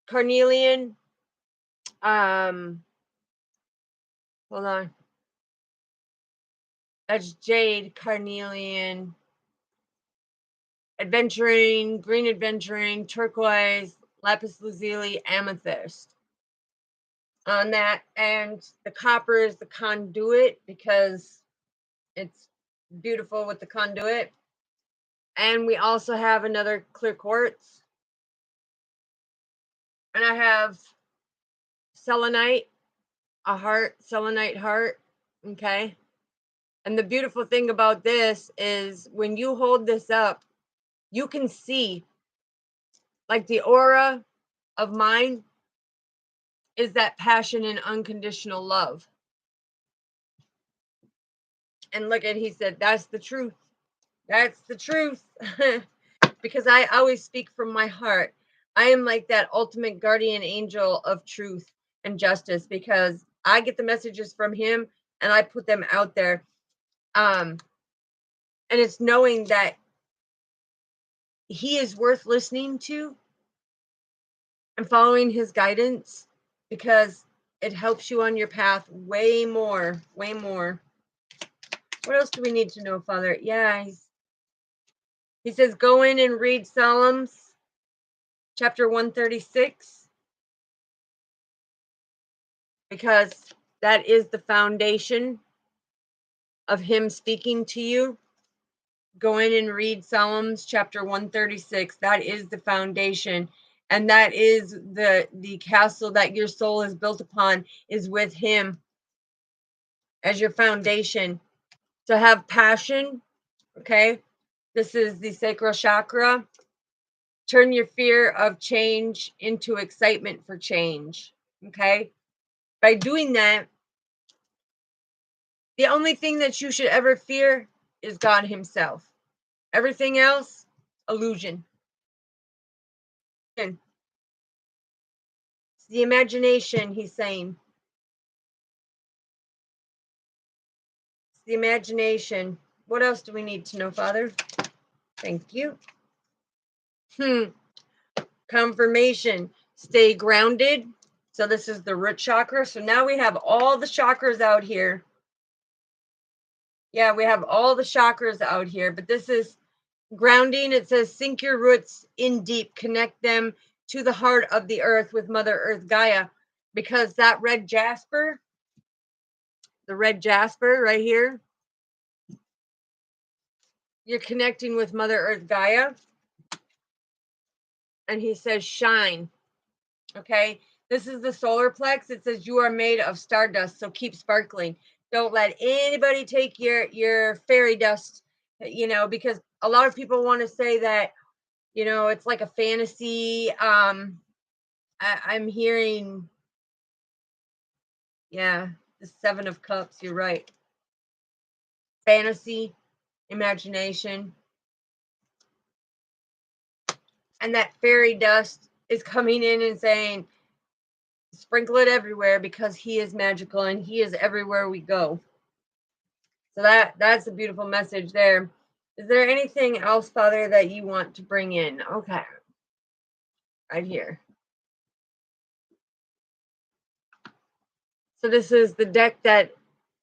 carnelian, hold on. That's jade, carnelian, adventuring, green adventuring, turquoise, lapis lazuli, amethyst on that. And the copper is the conduit because it's beautiful with the conduit. And we also have another clear quartz. And I have selenite, a heart, selenite heart. Okay. And the beautiful thing about this is when you hold this up, you can see like the aura of mine is that passion and unconditional love. And look at, he said, that's the truth. That's the truth. Because I always speak from my heart. I am like that ultimate guardian angel of truth and justice because I get the messages from him and I put them out there. And it's knowing that he is worth listening to and following his guidance because it helps you on your path way more, way more. What else do we need to know, Father? Yeah, he says, go in and read Psalms, chapter 136, because that is the foundation of him speaking to you. Go in and read Psalms, chapter 136. That is the foundation. And that is the castle that your soul is built upon, is with him as your foundation. So have passion, okay? This is the sacral chakra. Turn your fear of change into excitement for change, okay? By doing that, the only thing that you should ever fear is God himself. Everything else, illusion. It's the imagination, he's saying. It's the imagination. What else do we need to know, Father? Thank you. Confirmation. Stay grounded. So this is the root chakra. So now we have all the chakras out here. Yeah, we have all the chakras out here, but this is grounding. It says sink your roots in deep, connect them to the heart of the earth with Mother Earth Gaia, because that red jasper, the red jasper right here, you're connecting with Mother Earth Gaia. And he says shine. Okay, this is the solar plex. It says you are made of stardust, so keep sparkling. Don't let anybody take your fairy dust, because a lot of people want to say that, it's like a fantasy. I'm hearing, yeah, the Seven of Cups. You're right. Fantasy, imagination, and that fairy dust is coming in and saying, sprinkle it everywhere because he is magical and he is everywhere we go. So that's a beautiful message there. Is there anything else, Father, that you want to bring in? Okay. Right here. So this is the deck that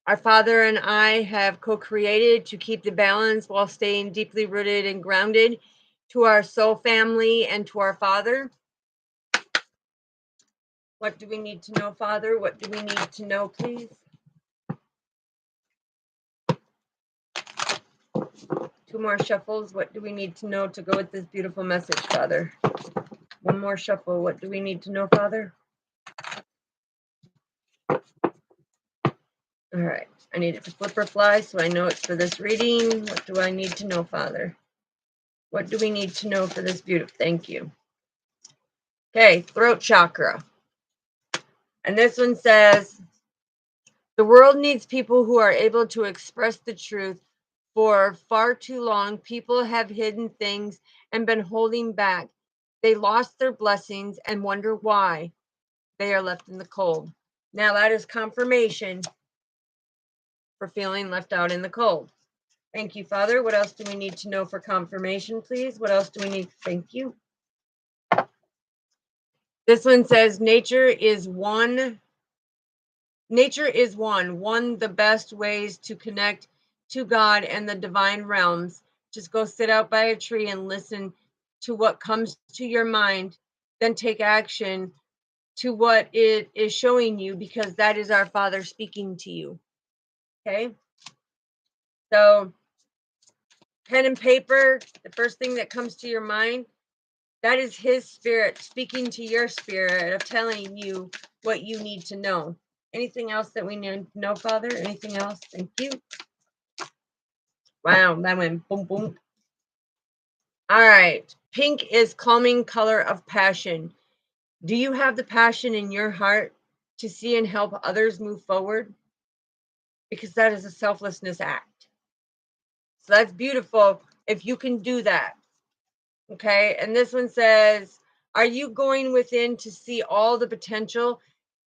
Our Father and I have co-created to keep the balance while staying deeply rooted and grounded to our soul family and to our Father. What do we need to know, Father? What do we need to know, please? Two more shuffles. What do we need to know to go with this beautiful message, Father? One more shuffle. What do we need to know, Father? All right. I need it to flip or fly so I know it's for this reading. What do I need to know, Father? What do we need to know for this beautiful? Thank you. Okay, throat chakra. And this one says, the world needs people who are able to express the truth. For far too long, people have hidden things and been holding back. They lost their blessings and wonder why they are left in the cold. Now that is confirmation for feeling left out in the cold. Thank you, Father. What else do we need to know for confirmation, please? What else do we need? Thank you. This one says, nature is one. Nature is one the best ways to connect to God and the divine realms. Just go sit out by a tree and listen to what comes to your mind, then take action to what it is showing you, because that is our Father speaking to you. Okay? So, pen and paper, the first thing that comes to your mind, that is his spirit speaking to your spirit of telling you what you need to know. Anything else that we need to know, Father? Anything else? Thank you. Wow, that went boom, boom. All right. Pink is calming color of passion. Do you have the passion in your heart to see and help others move forward? Because that is a selflessness act. So that's beautiful if you can do that. Okay. And this one says, are you going within to see all the potential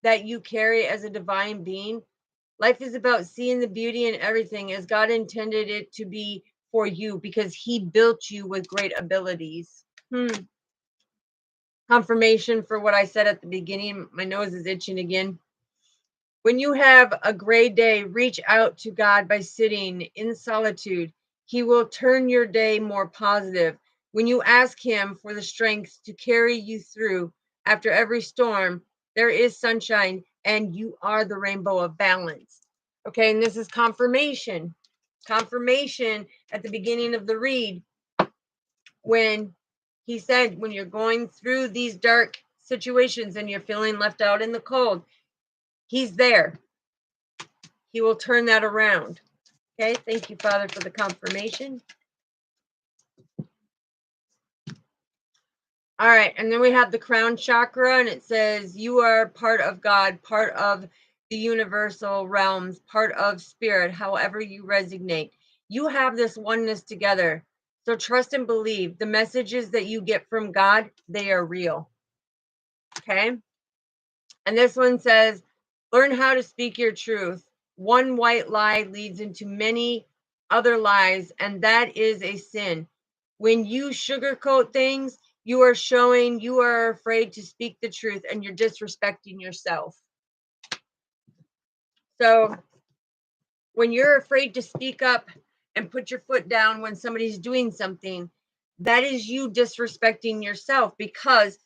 that you carry as a divine being? Life is about seeing the beauty in everything as God intended it to be for you, because he built you with great abilities. Confirmation for what I said at the beginning. My nose is itching again. When you have a great day, reach out to God by sitting in solitude. He will turn your day more positive. When you ask him for the strength to carry you through after every storm, there is sunshine and you are the rainbow of balance. Okay, and this is confirmation. Confirmation at the beginning of the read, when he said, when you're going through these dark situations and you're feeling left out in the cold, he's there. He will turn that around. Okay, thank you, Father, for the confirmation. All right, and then we have the crown chakra, and it says, you are part of God, part of the universal realms, part of spirit, however you resonate. You have this oneness together. So trust and believe the messages that you get from God, they are real. Okay. And this one says, learn how to speak your truth. One white lie leads into many other lies, and that is a sin. When you sugarcoat things, you are showing you are afraid to speak the truth and you're disrespecting yourself. So when you're afraid to speak up and put your foot down when somebody's doing something, that is you disrespecting yourself, because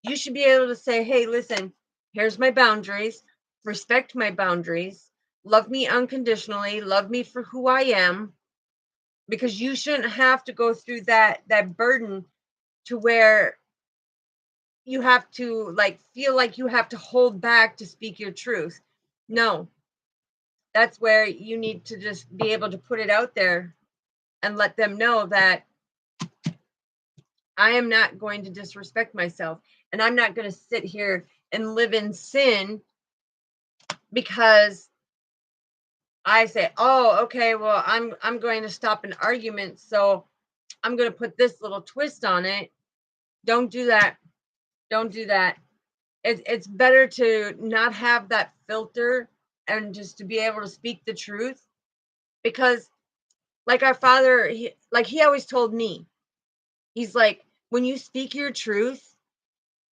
you should be able to say, hey, listen, here's my boundaries, respect my boundaries, love me unconditionally, love me for who I am, because you shouldn't have to go through that burden to where you have to like feel like you have to hold back to speak your truth. No, that's where you need to just be able to put it out there and let them know that I am not going to disrespect myself, and I'm not going to sit here and live in sin because I say, oh, okay, well, I'm going to stop an argument, so I'm going to put this little twist on it. Don't do that. Don't do that. It's better to not have that filter and just to be able to speak the truth, because like our Father, he always told me, he's like, when you speak your truth,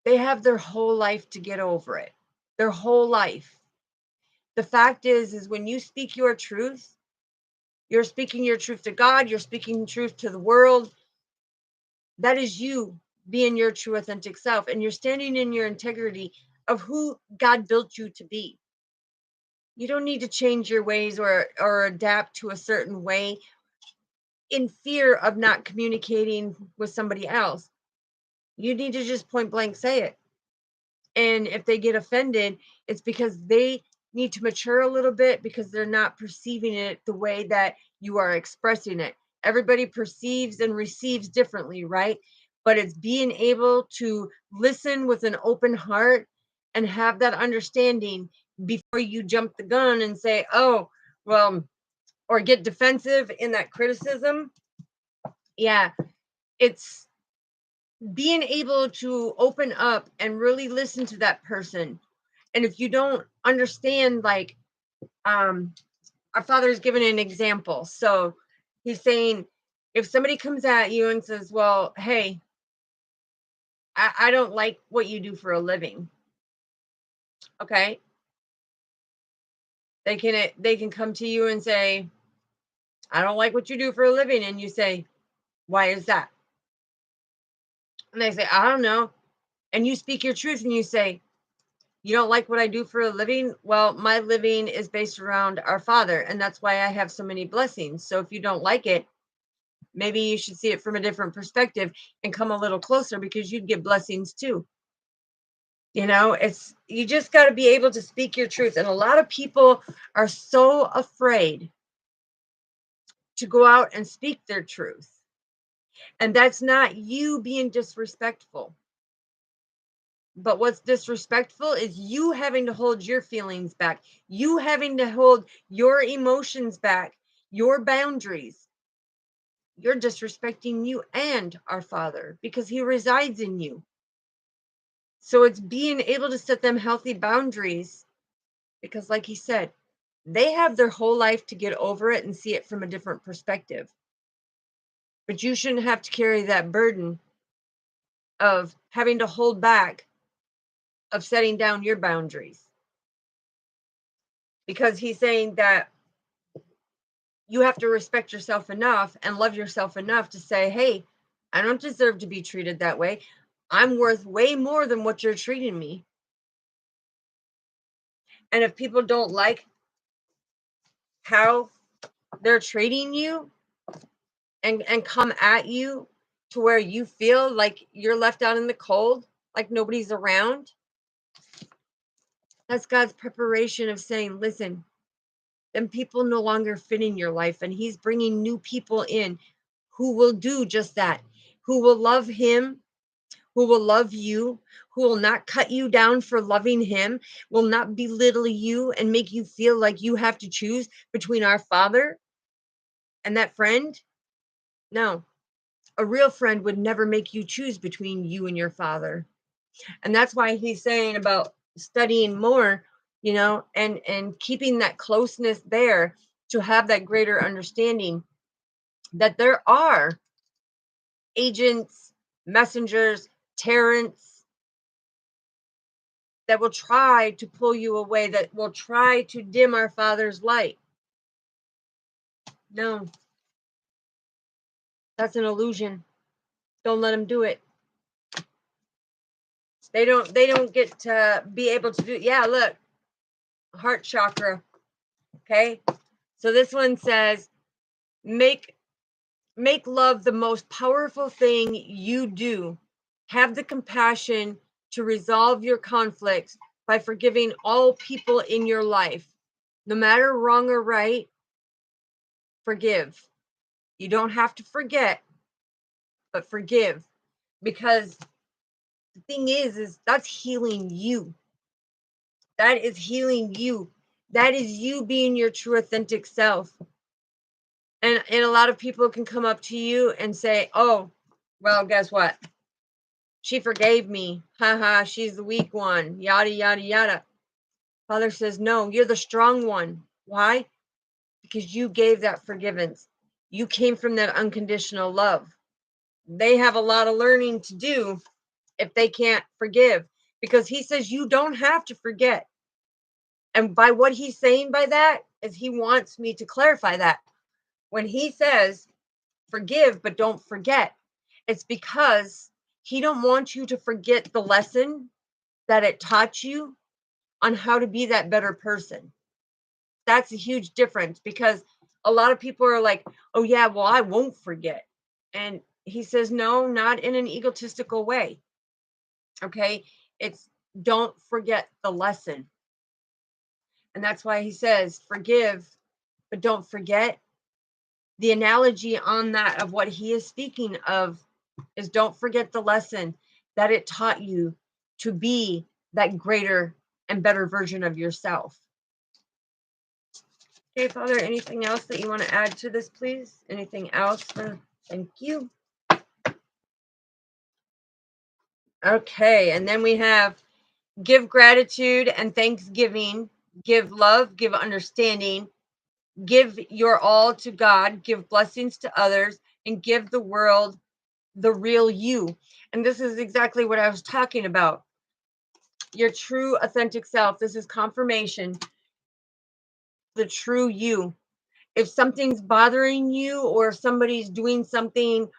they have their whole life to get over it, their whole life. The fact is when you speak your truth, you're speaking your truth to God, you're speaking truth to the world. That is you being your true authentic self, and you're standing in your integrity of who God built you to be. You don't need to change your ways or adapt to a certain way in fear of not communicating with somebody else. You need to just point blank say it. And if they get offended, it's because they need to mature a little bit, because they're not perceiving it the way that you are expressing it. Everybody perceives and receives differently, right? But it's being able to listen with an open heart and have that understanding before you jump the gun and say, oh, well, or get defensive in that criticism. Yeah, it's being able to open up and really listen to that person. And if you don't understand, like, our father is giving an example. So he's saying, if somebody comes at you and says, well, hey, I don't like what you do for a living. Okay. They can come to you and say, I don't like what you do for a living. And you say, why is that? And they say, I don't know. And you speak your truth and you say, you don't like what I do for a living? Well, my living is based around our Father, and that's why I have so many blessings. So if you don't like it, maybe you should see it from a different perspective and come a little closer, because you'd get blessings too. It's, you just got to be able to speak your truth. And a lot of people are so afraid to go out and speak their truth. And that's not you being disrespectful. But what's disrespectful is you having to hold your feelings back, you having to hold your emotions back, your boundaries. You're disrespecting you and our Father, because He resides in you. So it's being able to set them healthy boundaries, because, like he said, they have their whole life to get over it and see it from a different perspective. But you shouldn't have to carry that burden of having to hold back, of setting down your boundaries. Because he's saying that you have to respect yourself enough and love yourself enough to say, hey, I don't deserve to be treated that way. I'm worth way more than what you're treating me. And if people don't like how they're treating you and come at you to where you feel like you're left out in the cold, like nobody's around, that's God's preparation of saying, listen, then people no longer fit in your life, and He's bringing new people in who will do just that, who will love Him, who will love you, who will not cut you down for loving Him, will not belittle you and make you feel like you have to choose between our Father and that friend. No, a real friend would never make you choose between you and your Father. And that's why He's saying about studying more, and keeping that closeness there, to have that greater understanding that there are agents, messengers, tyrants that will try to pull you away, that will try to dim our Father's light. No, that's an illusion. Don't let them do it. They don't get to be able to do it. Yeah, look, heart chakra. Okay. So this one says, make love the most powerful thing you do. Have the compassion to resolve your conflicts by forgiving all people in your life. No matter wrong or right, forgive. You don't have to forget, but forgive. Because the thing is that's healing you. That is healing you. That is you being your true authentic self. And a lot of people can come up to you and say, oh, well, guess what? She forgave me. Haha, she's the weak one. Yada, yada, yada. Father says, no, you're the strong one. Why? Because you gave that forgiveness. You came from that unconditional love. They have a lot of learning to do if they can't forgive, because He says you don't have to forget. And by what he's saying by that is he wants me to clarify that. When he says forgive but don't forget, it's because he don't want you to forget the lesson that it taught you on how to be that better person. That's a huge difference, because a lot of people are like, oh yeah, well, I won't forget. And he says, no, not in an egotistical way. Okay. It's don't forget the lesson. And that's why he says forgive, but don't forget. The analogy on that of what he is speaking of is don't forget the lesson that it taught you to be that greater and better version of yourself. Okay, Father, anything else that you want to add to this, please? Anything else? Thank you. Okay, and then we have give gratitude and thanksgiving, give love, give understanding, give your all to God, give blessings to others, and give the world the real you. And this is exactly what I was talking about. Your true authentic self. This is confirmation. The true you. If something's bothering you, or if somebody's doing something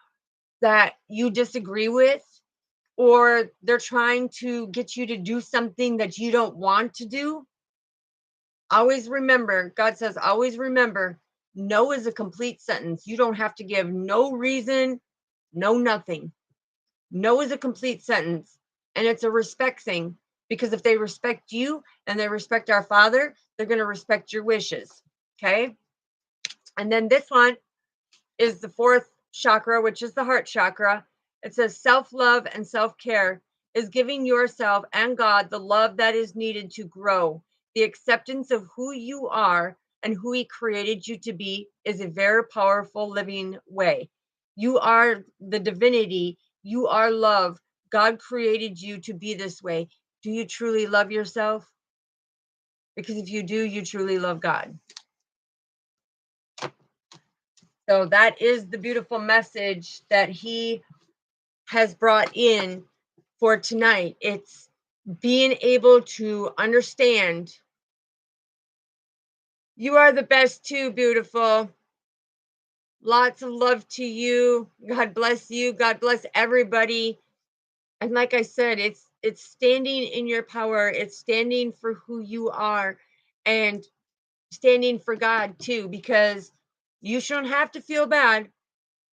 that you disagree with, or they're trying to get you to do something that you don't want to do, always remember, God says, always remember, no is a complete sentence. You don't have to give no reason, no nothing. No is a complete sentence, and it's a respect thing, because if they respect you and they respect our Father, they're going to respect your wishes. Okay. And then this one is the fourth chakra, which is the heart chakra. It says self-love and self-care is giving yourself and God the love that is needed to grow. The acceptance of who you are and who he created you to be is a very powerful living way. You are the divinity. You are love. God created you to be this way. Do you truly love yourself? Because if you do, you truly love God. So that is the beautiful message that he has brought in for tonight. It's being able to understand you are the best too, beautiful. Lots of love to you. God bless you. God bless everybody. And like I said, it's standing in your power. It's standing for who you are, and standing for God too, because you shouldn't have to feel bad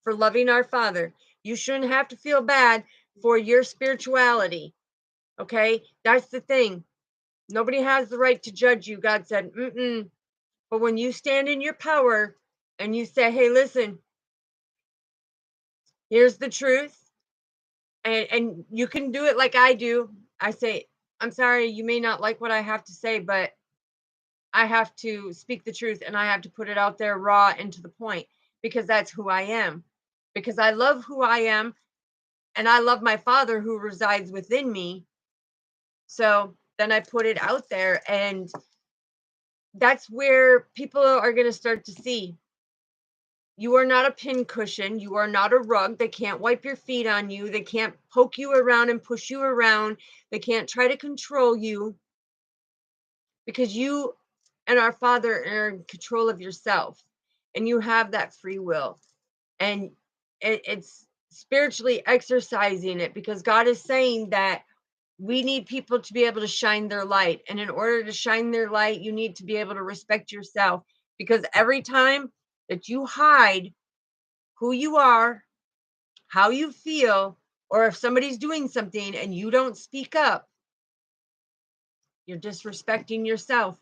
for loving our Father. You shouldn't have to feel bad for your spirituality. Okay? That's the thing. Nobody has the right to judge you. God said, mm-mm. But when you stand in your power and you say, hey, listen, here's the truth, and you can do it like I do. I say, I'm sorry, you may not like what I have to say, but I have to speak the truth, and I have to put it out there raw and to the point, because that's who I am. Because I love who I am, and I love my Father who resides within me. So then I put it out there, and that's where people are going to start to see you are not a pin cushion. You are not a rug. They can't wipe your feet on you. They can't poke you around and push you around. They can't try to control you, because you and our Father are in control of yourself, and you have that free will. And it's spiritually exercising it, because God is saying that we need people to be able to shine their light. And in order to shine their light, you need to be able to respect yourself, because every time that you hide who you are, how you feel, or if somebody's doing something and you don't speak up, you're disrespecting yourself.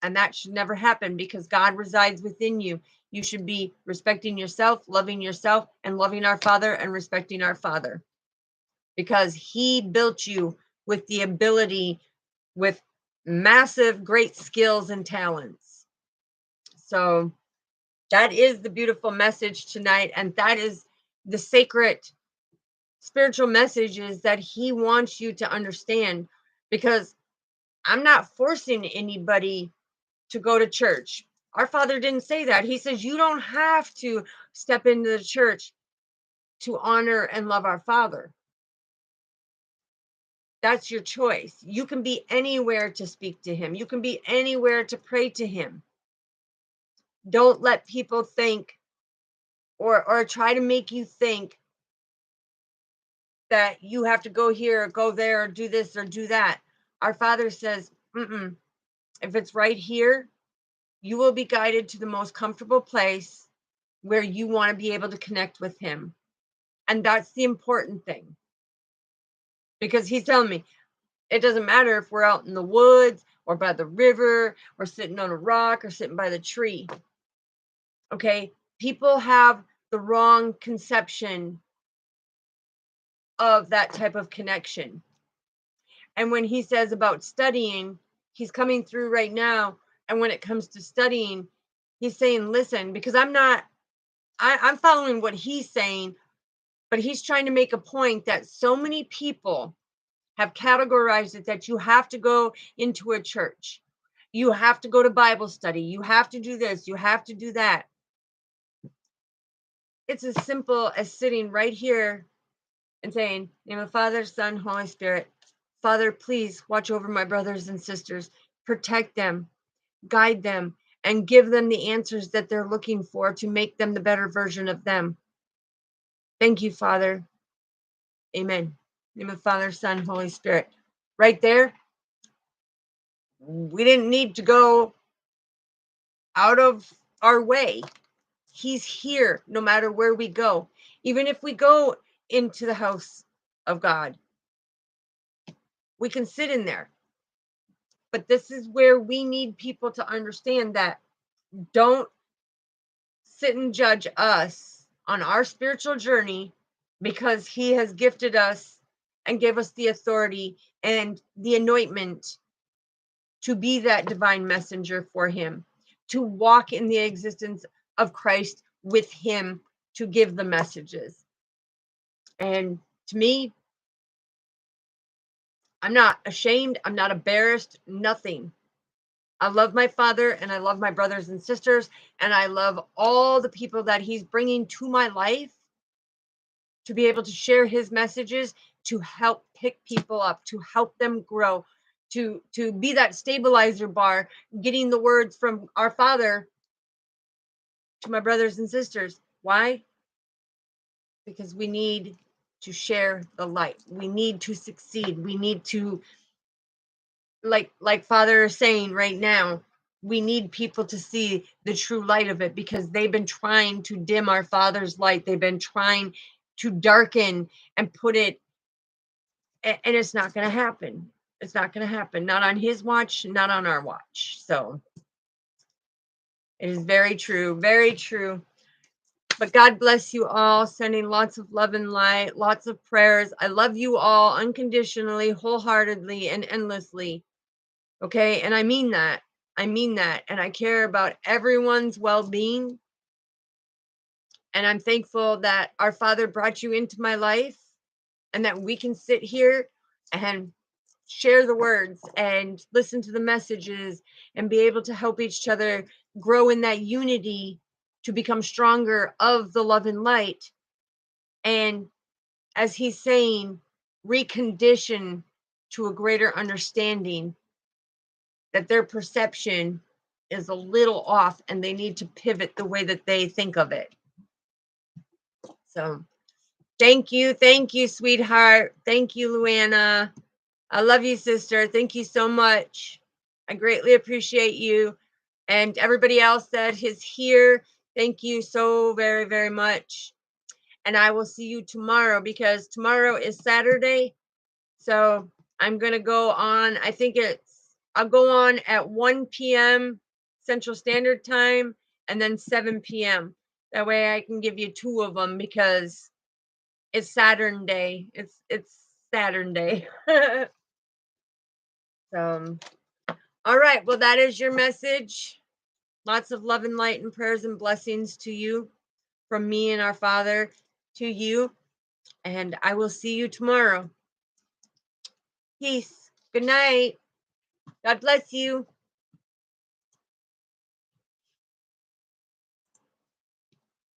And that should never happen, because God resides within you. You should be respecting yourself, and loving our Father and respecting our Father, because he built you with the ability, with massive, great skills and talents. So that is the beautiful message tonight. And that is the sacred spiritual messages that he wants you to understand, because I'm not forcing anybody to go to church. Our Father didn't say that. He says you don't have to step into the church to honor and love our Father. That's your choice. You can be anywhere to speak to him. You can be anywhere to pray to him. Don't let people think or try to make you think that you have to go here or go there or do this or do that. Our Father says, if it's right here, you will be guided to the most comfortable place where you want to be able to connect with him. And that's the important thing. Because he's telling me, it doesn't matter if we're out in the woods or by the river or sitting on a rock or sitting by the tree. Okay? People have the wrong conception of that type of connection. And when he says about studying, he's coming through right now. And when it comes to studying, he's saying, listen, because I'm following what he's saying, but he's trying to make a point that so many people have categorized it that you have to go into a church. You have to go to Bible study. You have to do this. You have to do that. It's as simple as sitting right here and saying, in the name of the Father, Son, Holy Spirit, Father, please watch over my brothers and sisters, protect them, guide them, and give them the answers that they're looking for to make them the better version of them. Thank you, Father. Amen. In the name of the Father, Son, Holy Spirit. Right there, we didn't need to go out of our way. He's here no matter where we go. Even if we go into the house of God, we can sit in there. But this is where we need people to understand that don't sit and judge us on our spiritual journey, because he has gifted us and gave us the authority and the anointment to be that divine messenger for him, to walk in the existence of Christ with him, to give the messages. And to me, I'm not ashamed. I'm not embarrassed. Nothing. I love my Father and I love my brothers and sisters, and I love all the people that he's bringing to my life to be able to share his messages, to help pick people up, to help them grow, to be that stabilizer bar, getting the words from our Father to my brothers and sisters. Why? Because we need to share the light. We need to succeed. We need to, like Father is saying right now, we need people to see the true light of it, because they've been trying to dim our Father's light. They've been trying to darken and put it, and it's not going to happen. It's not going to happen. Not on his watch, not on our watch. So it is very true. Very true. But God bless you all, sending lots of love and light, lots of prayers. I love you all unconditionally, wholeheartedly, and endlessly. Okay? And I mean that. I mean that. And I care about everyone's well-being. And I'm thankful that our Father brought you into my life, and that we can sit here and share the words and listen to the messages and be able to help each other grow in that unity, to become stronger of the love and light. And as he's saying, recondition to a greater understanding that their perception is a little off and they need to pivot the way that they think of it. So thank you, sweetheart. Thank you, Luana. I love you, sister. Thank you so much. I greatly appreciate you. And everybody else that is here, thank you so very, very much. And I will see you tomorrow, because tomorrow is Saturday. So I'm going to go on, I'll go on at 1 p.m. Central Standard Time, and then 7 p.m. That way I can give you two of them, because it's Saturn Day. It's Saturn Day. So, all right. Well, that is your message. Lots of love and light and prayers and blessings to you from me and our Father to you. And I will see you tomorrow. Peace. Good night. God bless you.